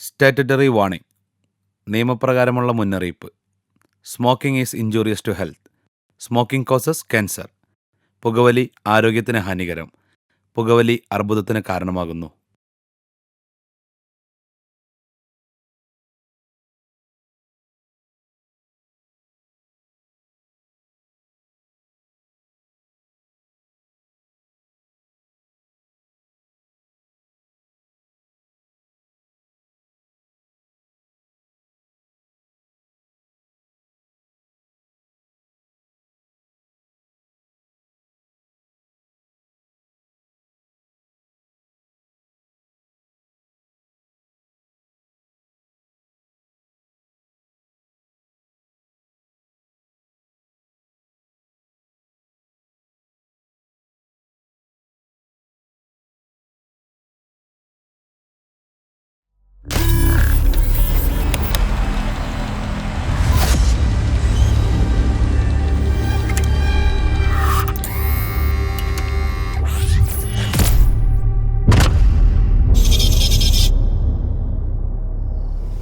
Statutory warning. നിയമപ്രകാരമുള്ള മുന്നറിയിപ്പ്. Smoking is injurious to health. Smoking causes cancer. പുകവലി ആരോഗ്യത്തിന് ഹാനികരം. പുകവലി അർബുദത്തിന് കാരണമാകുന്നു.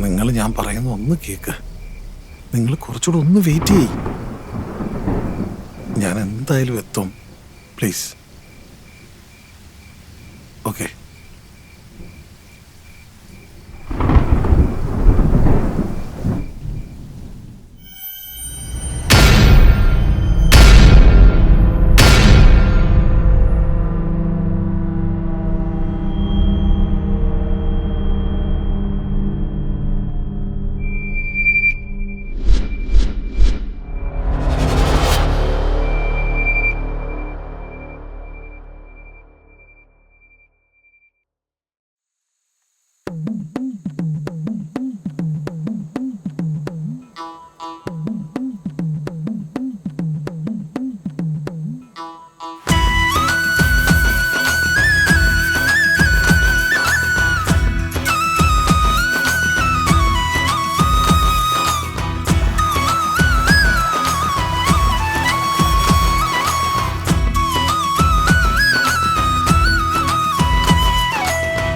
നിങ്ങൾ ഞാൻ പറയുന്ന ഒന്ന് കേക്ക്. നിങ്ങൾ കുറച്ചുകൂടെ ഒന്ന് വെയിറ്റ് ചെയ്യ്. ഞാൻ എന്തായാലും എത്തും. പ്ലീസ്. ഓക്കെ.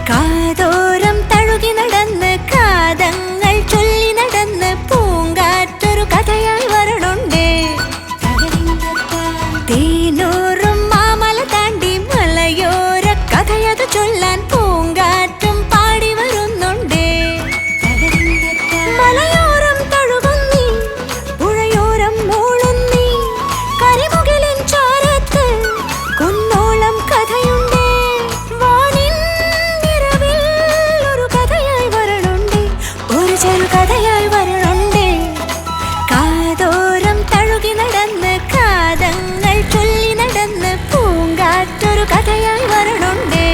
കാതോരം തഴുകി നടന്ന് കാതങ്ങൾ ചൊല്ലി നടന്ന് പൂങ്കാറ്റൊരു കഥയായി വരണുണ്ടേ. തേനൂറും മാമല താണ്ടി മലയോര കഥയത് ചൊല്ലാൻ പൂങ്കാറ്റും പാടി വരുന്നുണ്ടേ. മലയോരം തഴുകുന്നീ, പുഴയോരം മൂളുന്നീ, കരിമുകിലിൻ ചാരത്ത് കുന്നോളം കഥയുണ്ടേ. കഥയായി വരണുണ്ടേ. കാതോരം തഴുകി നടന്ന് കാതങ്ങൾ ചൊല്ലി നടന്ന് പൂങ്കാറ്റൊരു കഥയായി വരണുണ്ടേ.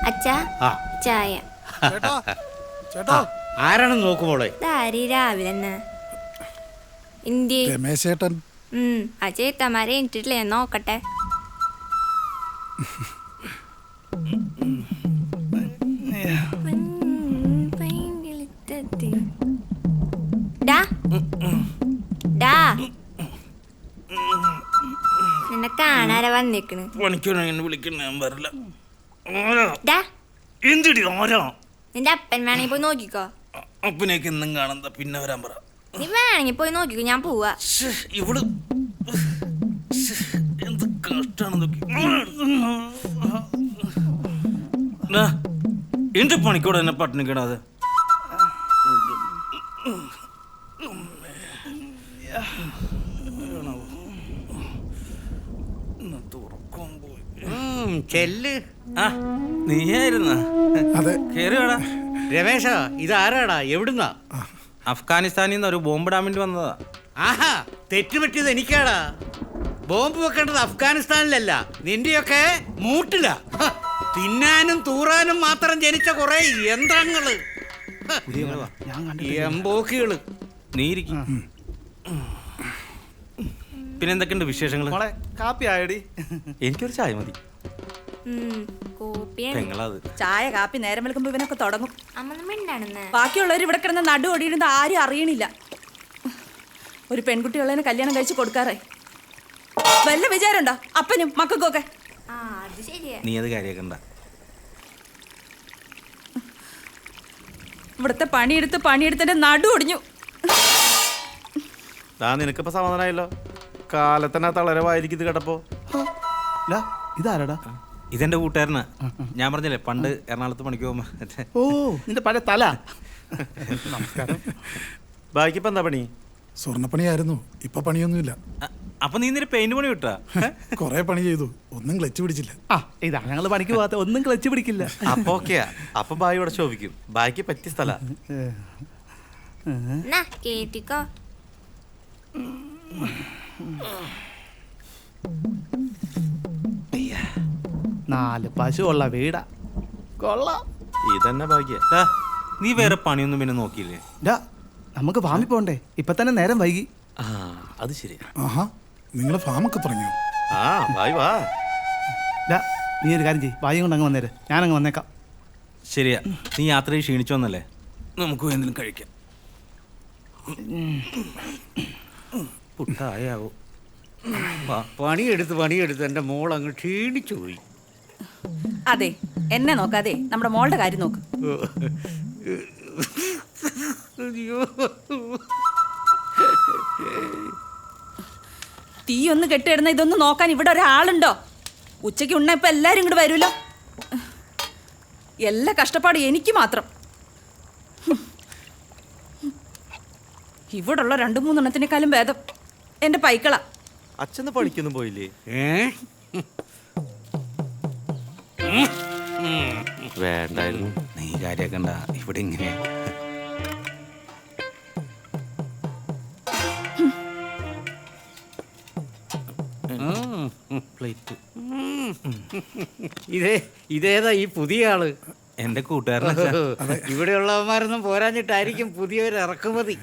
അച്ഛാ ആ ചായ. ചേട്ടാ ചേട്ടാ ആരാണെന്ന് നോക്കുമോളെ. ഇതാരീ രാവിലെ തന്നെ ഇന്ത്യ. രമേശ് ചേട്ടൻ ആ ചേത്തമാരെ ഇട്ടിട്ടില്ലേ നോക്കട്ടെ. ഡാ ഡാ നിന്നെ കാണാര വന്നിക്കണ്. പണിക്കോനെ വിളിക്കണ ഞാൻ വരില്ല. ഡാ എന്തിടി ആരാ? നിന്റെ അപ്പൻ വേണമെങ്കിൽ പോയി നോക്കിക്കോ. അപ്പനേക്ക് എന്നും കാണുന്ന പിന്നെ വരാൻ പറ. നീ വേണമെങ്കിൽ പോയി നോക്കിക്കോ, ഞാൻ പോവാ. ഇവള് എന്ത് കഷ്ടാണ് നോക്കി. എന്റെ പണിക്കോടെ എന്നെ പട്ടിണിക്കിടാതെ. ചെല്ല്. ആ നീയായിരുന്ന അതെ കേറി വേടാ. രമേശ ഇതാരാടാ? എവിടുന്നാ? അഫ്ഗാനിസ്ഥാനിൽ നിന്ന് ഒരു ബോംബിടാൻ വേണ്ടി വന്നതാ. ആഹാ, തെറ്റുപറ്റിയത് എനിക്കാടാ. ബോംബ് വെക്കേണ്ടത് അഫ്ഗാനിസ്ഥാനിലല്ല, നിന്റെയൊക്കെ മൂട്ടില. തിന്നാനും തൂറാനും മാത്രം ജനിച്ച കുറെ യന്ത്രങ്ങള്, എംബോക്കികള്. നീ ഇരിക്കും. പിന്നെ എന്തൊക്കെയുണ്ട് വിശേഷങ്ങള്? കാപ്പി ആയടി. എനിക്കൊരു ചായ മതി. കോപ്പിയാണ്. പെങ്ങളത് ചായ കാപ്പി നേരം വിളിക്കുമ്പോ ഇവനൊക്കെ തുടങ്ങും. അമ്മ മിണ്ടാണെന്ന്. ബാക്കിയുള്ളവർ ഇവിടെ കിടന്ന് നടു ഓടിയിരുന്നത് ആരും അറിയണില്ല. ഒരു പെൺകുട്ടിയുള്ളതിന് കല്യാണം കഴിച്ച് കൊടുക്കാറേ വല്ല വിചാരമുണ്ടോ അപ്പനും മക്കൾക്കൊക്കെ? ആ അത് ശരിയാ. നീ അത് കാര്യാക്കണ്ട. ഇവിടുത്തെ പണിയെടുത്തിന്റെ നടു ഒടിഞ്ഞു. നിനക്കിപ്പോ സമാധാനമായല്ലോ. കാലത്തന്നെ തളരവായിരിക്കും ഇത് കേട്ടപ്പോ. ഇതാരടാ? ഇതെന്റെ കൂട്ടുകാരനാ. ഞാൻ പറഞ്ഞില്ലേ പണ്ട് എറണാകുളത്ത് പണിക്ക് പോകുമ്പോ. ഓ, നിന്റെ പഴയ തല. നമസ്കാരം. ബാക്കിപ്പോ എന്താ പണി? സ്വർണ്ണപ്പണിയായിരുന്നു, ഇപ്പൊ പണിയൊന്നുമില്ല. അപ്പൊ നീ ഇന്നലെ പെയിന്റ് പണി വിട്ടാ? കൊറേ പണി ചെയ്തു, ഒന്നും ക്ലച്ച് പിടിച്ചില്ല. ആ, ഇതാ ഞങ്ങള് പണിക്ക് പോകാത്ത, ഒന്നും ക്ലച്ച് പിടിക്കില്ല. അപ്പൊ ഓക്കെയാ. അപ്പൊ ബായി ഇവിടെ ശോഭിക്കും. ബായിക്ക് പറ്റിയ സ്ഥല. എന്നാ കേട്ടിക്കോ. നാല് പശു ഉള്ള വീടാ. കൊള്ളാം. ഇതന്നെ ഭാഗ്യ. ദാ, നീ വേറെ പണിയൊന്നും പിന്നെ നോക്കിയില്ലേ? നമുക്ക് ഫാമിൽ പോണ്ടേ? ഇപ്പൊ തന്നെ നേരം വൈകി. ആ അത് ശരിയാ. ആഹാ, നിങ്ങള് ഫാമൊക്കെ തുടങ്ങിയോ? ആ ബായ് വാ. നീ ഒരു കാര്യം ചെയ്യ്, വായും കൊണ്ട് അങ്ങ് വന്നേര്, ഞാനങ്ങ് വന്നേക്കാം. ശരിയാ, നീ യാത്രയിൽ ക്ഷീണിച്ചു വന്നല്ലേ, നമുക്ക് എന്തെങ്കിലും കഴിക്കാം. പുട്ടായാവോ? പണിയെടുത്ത് എൻ്റെ മോൾ അങ്ങ് ക്ഷീണിച്ചു പോയി. അതെ, എന്നെ നോക്കാതെ നമ്മുടെ മോളുടെ കാര്യം നോക്ക്. തീ ഒന്ന് കെട്ടിയിടുന്ന ഇതൊന്ന് നോക്കാൻ ഇവിടെ ഒരാളുണ്ടോ? ഉച്ചയ്ക്ക് ഉണ്ണ ഇപ്പൊ എല്ലാരും ഇങ്ങോട്ട് വരുമല്ലോ. എല്ലാ കഷ്ടപ്പാടും എനിക്ക് മാത്രം. ഇവിടുള്ള 2-3 എണ്ണത്തിനേക്കാളും ഭേദം എന്റെ പൈക്കള. അച്ഛന് പണിക്കൊന്നും പോയില്ലേ? വേണ്ടായിരുന്നു. നീ കാര്യാക്കണ്ട, ഇവിടെ ഇങ്ങനെ. പ്ലേറ്റ്. ഇതേതാ ഈ പുതിയ ആള്? എന്റെ കൂട്ടുകാരനാ. ഇവിടെയുള്ളവന്മാരൊന്നും പോരാഞ്ഞിട്ടായിരിക്കും പുതിയൊരു ഇറക്കുമതി.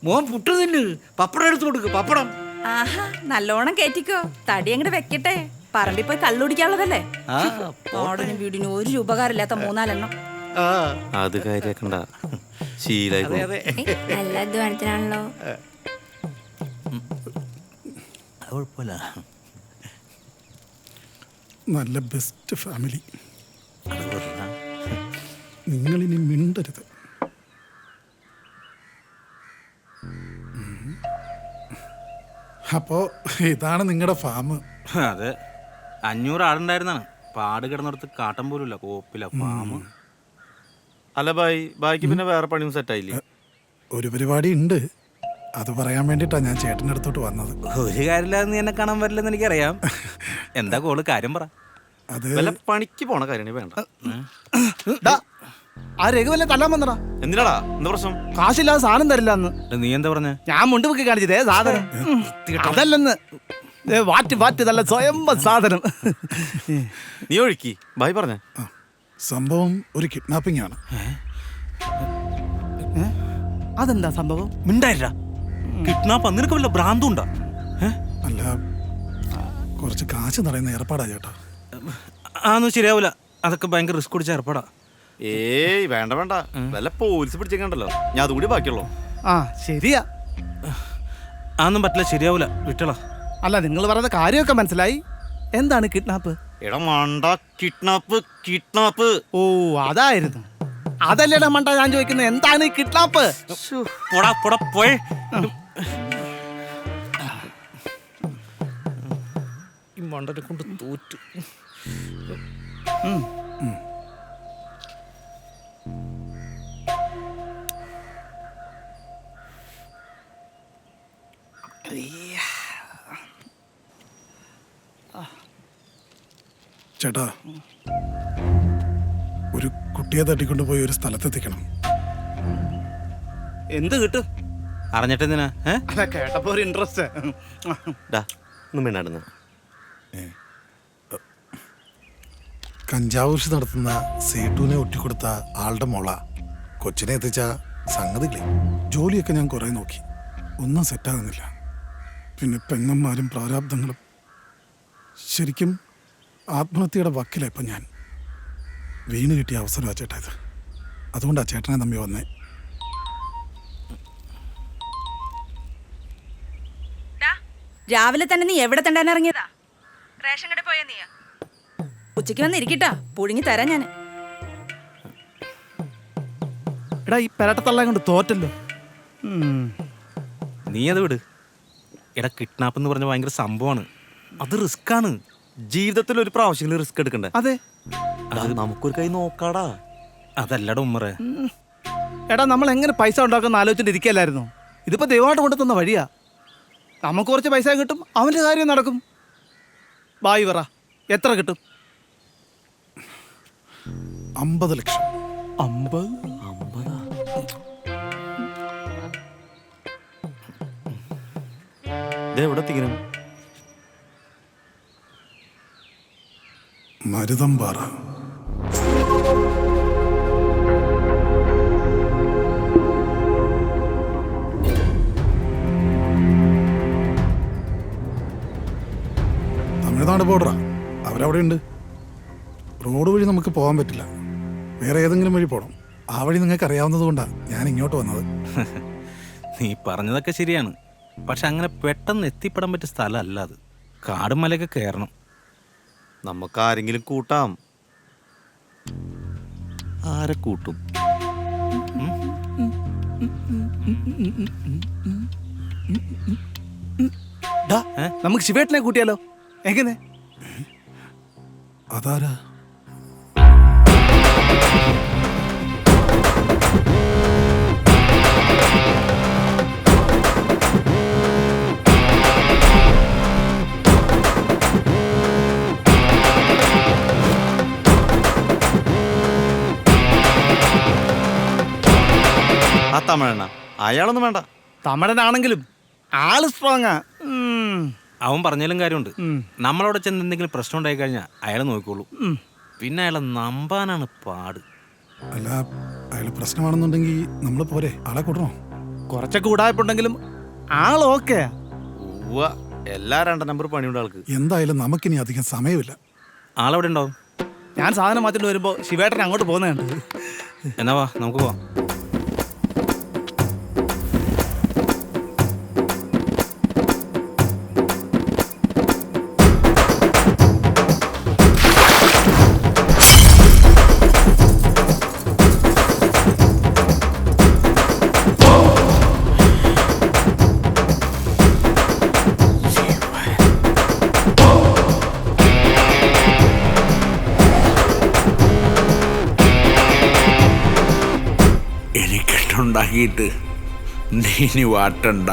മോൻ പുട്ട് തിന്ന്, പപ്പടം എടുത്തു കൊടുക്ക്. പപ്പടം ആഹാ, നല്ലോണം കേറ്റിക്കോ. തടി അങ്ങോട്ട് വെക്കട്ടെ. പറമ്പിൽ പോയി കള്ളുടിക്കാനുള്ളതല്ലേ. ഓടനും വീടിനും ഒരു ഉപകാരമില്ലാത്ത 4-4 എണ്ണം. അത് കാര്യാക്കണ്ട, ശീലായി. നല്ല അധ്വാനത്തിനാണല്ലോ. കുഴപ്പമില്ല. നല്ല ബെസ്റ്റ് ഫാമിലി. നിങ്ങളിനി മിണ്ടരുത്. അപ്പോ ഇതാണ് നിങ്ങളുടെ ഫാം? അതെ, 500 ആളുണ്ടായിരുന്നാണ്. പാട് കിടന്നിടത്ത് കാട്ടം പോലുമില്ല, കോപ്പില്ല ഫാം. അല്ല ബായിക്ക് പിന്നെ വേറെ പണിയും സെറ്റായില്ലേ? ഒരു പരിപാടി ഉണ്ട്, അത് പറയാൻ വേണ്ടിട്ടാ ഞാൻ ചേട്ടൻ്റെ അടുത്തോട്ട് വന്നത്. ഒരു കാര്യമില്ലാതെ നീ എന്നെ കാണാൻ പറ്റില്ലെന്ന് എനിക്കറിയാം. എന്താ കോള്, കാര്യം പറ. അത് വല്ല പണിക്ക് പോണ കാര്യം വേണ്ട. ആ രഘുവല്ലേ തല്ലാൻ വന്നടാ. എന്തിനാടാ, എന്താ പ്രശ്നം? കാശില്ലാതെ സാധനം തരില്ല എന്ന് നീ എന്താ പറഞ്ഞ? ഞാൻ മുണ്ടുപൊക്കി കാണിച്ചതേ സാധനം അതല്ലെന്ന്. വാറ്റ് നല്ല സ്വയം സാധനം. നീ ഒഴുക്കി ബായി പറഞ്ഞ. സംഭവം ഒരു കിഡ്നാപ്പിംഗ് ആണ്. അതെന്താ സംഭവം? മിണ്ടായില്ല. കിഡ്നാപ്പ് നിനക്ക് വല്ല ഭ്രാന്തുണ്ടാ? അല്ല, കുറച്ച് കാശ് നിറയുന്ന ഏർപ്പാടാ ചേട്ടാ. അതൊന്നും ശരിയാവൂല. അതൊക്കെ ഭയങ്കര റിസ്ക് പിടിച്ച ഏർപ്പാടാ. ഏയ് വേണ്ട വേണ്ട, വല്ല പോലീസ് പിടിച്ചേക്കണ്ടല്ലോ. ഞാൻ അതുകൂടി ബാക്കിയുള്ളൂ. ആ ശരിയാ. അതൊന്നും പറ്റില്ല, ശരിയാവൂല, വിട്ടളാ. അല്ല, നിങ്ങൾ പറയുന്ന കാര്യമൊക്കെ മനസ്സിലായി. എന്താണ് കിഡ്നാപ്പ്? എടാ മണ്ട, കിഡ്നാപ്പ്. ഓ അതായിരുന്നു. അതല്ലേടാ മണ്ട ഞാൻ ചോദിക്കുന്നത്, എന്താണ് ഈ കിഡ്നാപ്പ്? പോടാ പോടാ പോയേ. ഈ മണ്ടനെ കൊണ്ട് തോറ്റു. ചേട്ടാ, ഒരു കുട്ടിയെ തട്ടിക്കൊണ്ടുപോയി ഒരു സ്ഥലത്തെത്തിക്കണം. എന്ത് കിട്ടും? അറിഞ്ഞിട്ടെന്തിനാ? അല്ല, കേട്ടപ്പോ ഒരു ഇൻട്രസ്റ്റ്. ഒന്നും വേണ്ടായിരുന്നു. കഞ്ചാവ് കൃഷി നടത്തുന്ന സേട്ടുവിനെ ഒറ്റിക്കൊടുത്ത ആളുടെ മോള കൊച്ചിനെ എത്തിച്ച സംഗതികളെ. ജോലിയൊക്കെ ഞാൻ കുറേ നോക്കി, ഒന്നും സെറ്റാകുന്നില്ല. പിന്നെ പെങ്ങന്മാരും പ്രാരാബ്ദങ്ങളും. ശരിക്കും ആത്മഹത്യയുടെ വക്കിലാണ് ഇപ്പം ഞാൻ. വീണ് കിട്ടിയ അവസരമാണ് ചേട്ടാ ഇത്. അതുകൊണ്ടാണ് ചേട്ടനെ തമ്മി വന്നേ. രാവിലെ തന്നെ നീ എവിടെ തണ്ടാൻ ഇറങ്ങിയതാ? റേഷൻ കടയിൽ പോയാ നീയാ? ഉച്ചയ്ക്ക് വന്നിരിക്കട്ടാ, പുഴുങ്ങി തരാം ഞാൻ. എടാ, ഈ പെരട്ടത്തള്ള കൊണ്ട് തോറ്റല്ലോ. നീ അത് വിട്. എടാ, കിഡ്നാപ്പ് എന്ന് പറഞ്ഞ ഭയങ്കര സംഭവമാണ്. അത് റിസ്ക് ആണ്. ജീവിതത്തിൽ ഒരു പ്രാവശ്യം റിസ്ക് എടുക്കണ്ടേ? അതെ. അത് നമുക്കൊരു കൈ നോക്കാടാ. അതല്ലടാ ഉമ്മറേ. എടാ, നമ്മൾ എങ്ങനെ പൈസ ഉണ്ടാക്കുന്ന ആലോചിച്ചിട്ട് ഇരിക്കല്ലായിരുന്നു. ഇതിപ്പോ ദൈവമായിട്ട് കൊണ്ടു തന്ന വഴിയാ. നമുക്ക് കുറച്ച് പൈസ കിട്ടും, അവൻ്റെ കാര്യം നടക്കും. ബായി പറ, എത്ര കിട്ടും? 50 ലക്ഷം. 50? എവിടെ എത്തിക്കണം? മരുതമ്പാറ. തമിഴ്നാട് ബോർഡറാ. അവരവിടെ ഉണ്ട്. റോഡ് വഴി നമുക്ക് പോകാൻ പറ്റില്ല, വേറെ ഏതെങ്കിലും വഴി പോകണം. ആ വഴി നിങ്ങൾക്ക് അറിയാവുന്നത് കൊണ്ടാണ് ഞാൻ ഇങ്ങോട്ട് വന്നത്. നീ പറഞ്ഞതൊക്കെ ശരിയാണ്. പക്ഷെ അങ്ങനെ പെട്ടെന്ന് എത്തിപ്പെടാൻ പറ്റിയ സ്ഥലമല്ല അത്. കാടും മലയൊക്കെ കയറണം. നമുക്ക് ആരെങ്കിലും കൂട്ടാം. ആരെ കൂട്ടും? നമുക്ക് ശിവേട്ടനെ കൂട്ടിയാലോ? എങ്ങനെ? അതാരാ? ആ തമിഴണ്ണ, അയാളൊന്നും വേണ്ട. തമിഴനാണെങ്കിലും ആള് സ്ട്രോങ്ങാ. അവൻ പറഞ്ഞാലും കാര്യമുണ്ട്. നമ്മളവിടെ ചെന്ന് എന്തെങ്കിലും പ്രശ്നം ഉണ്ടായി കഴിഞ്ഞാൽ അയാൾ നോക്കിക്കോളൂ. പിന്നെ അയാളെ നമ്പാനാണ് പാട്. അല്ല, അയാൾ പ്രശ്നമാണെന്നുണ്ടെങ്കിൽ നമ്മൾ പോരെ, ആളെ കൂട്ടണോ? കുറച്ചൊക്കെ ഉടായ്പുണ്ടെങ്കിലും ആൾ ഓക്കെ. എല്ലാ 2 നമ്പർ പണിയുണ്ട് ആൾക്ക്. എന്തായാലും നമുക്കിനി അധികം സമയമില്ല. ആളെവിടെ ഉണ്ടാവും? ഞാൻ സാധനം മാറ്റിട്ട് വരുമ്പോ ശിവേട്ടൻ അങ്ങോട്ട് പോകുന്നുണ്ട്. എന്നാ വാ, നമുക്ക് പോവാം. എനിക്കിട്ടുണ്ടാക്കിയിട്ട് നീ ഇനി വാട്ടണ്ട.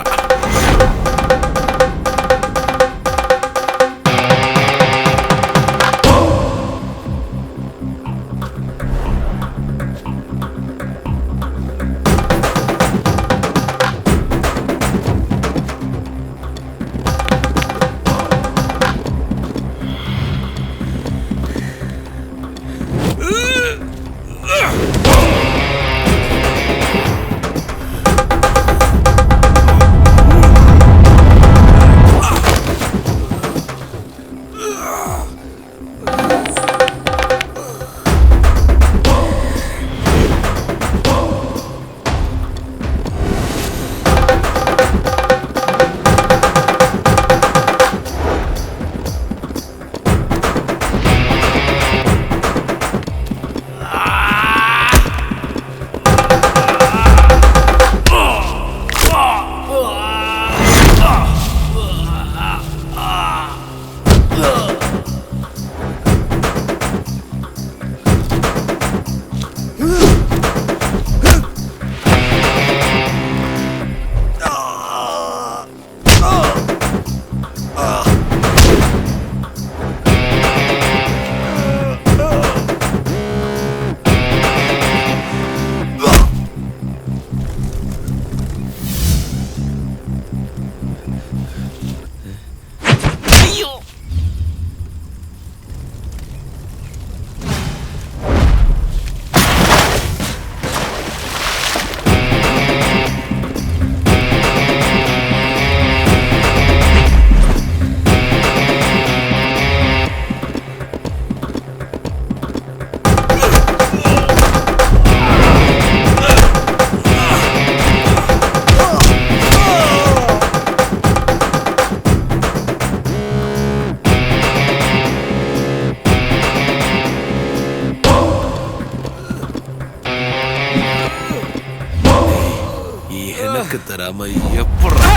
നിനക്ക് തരാമ എപ്പോഴാ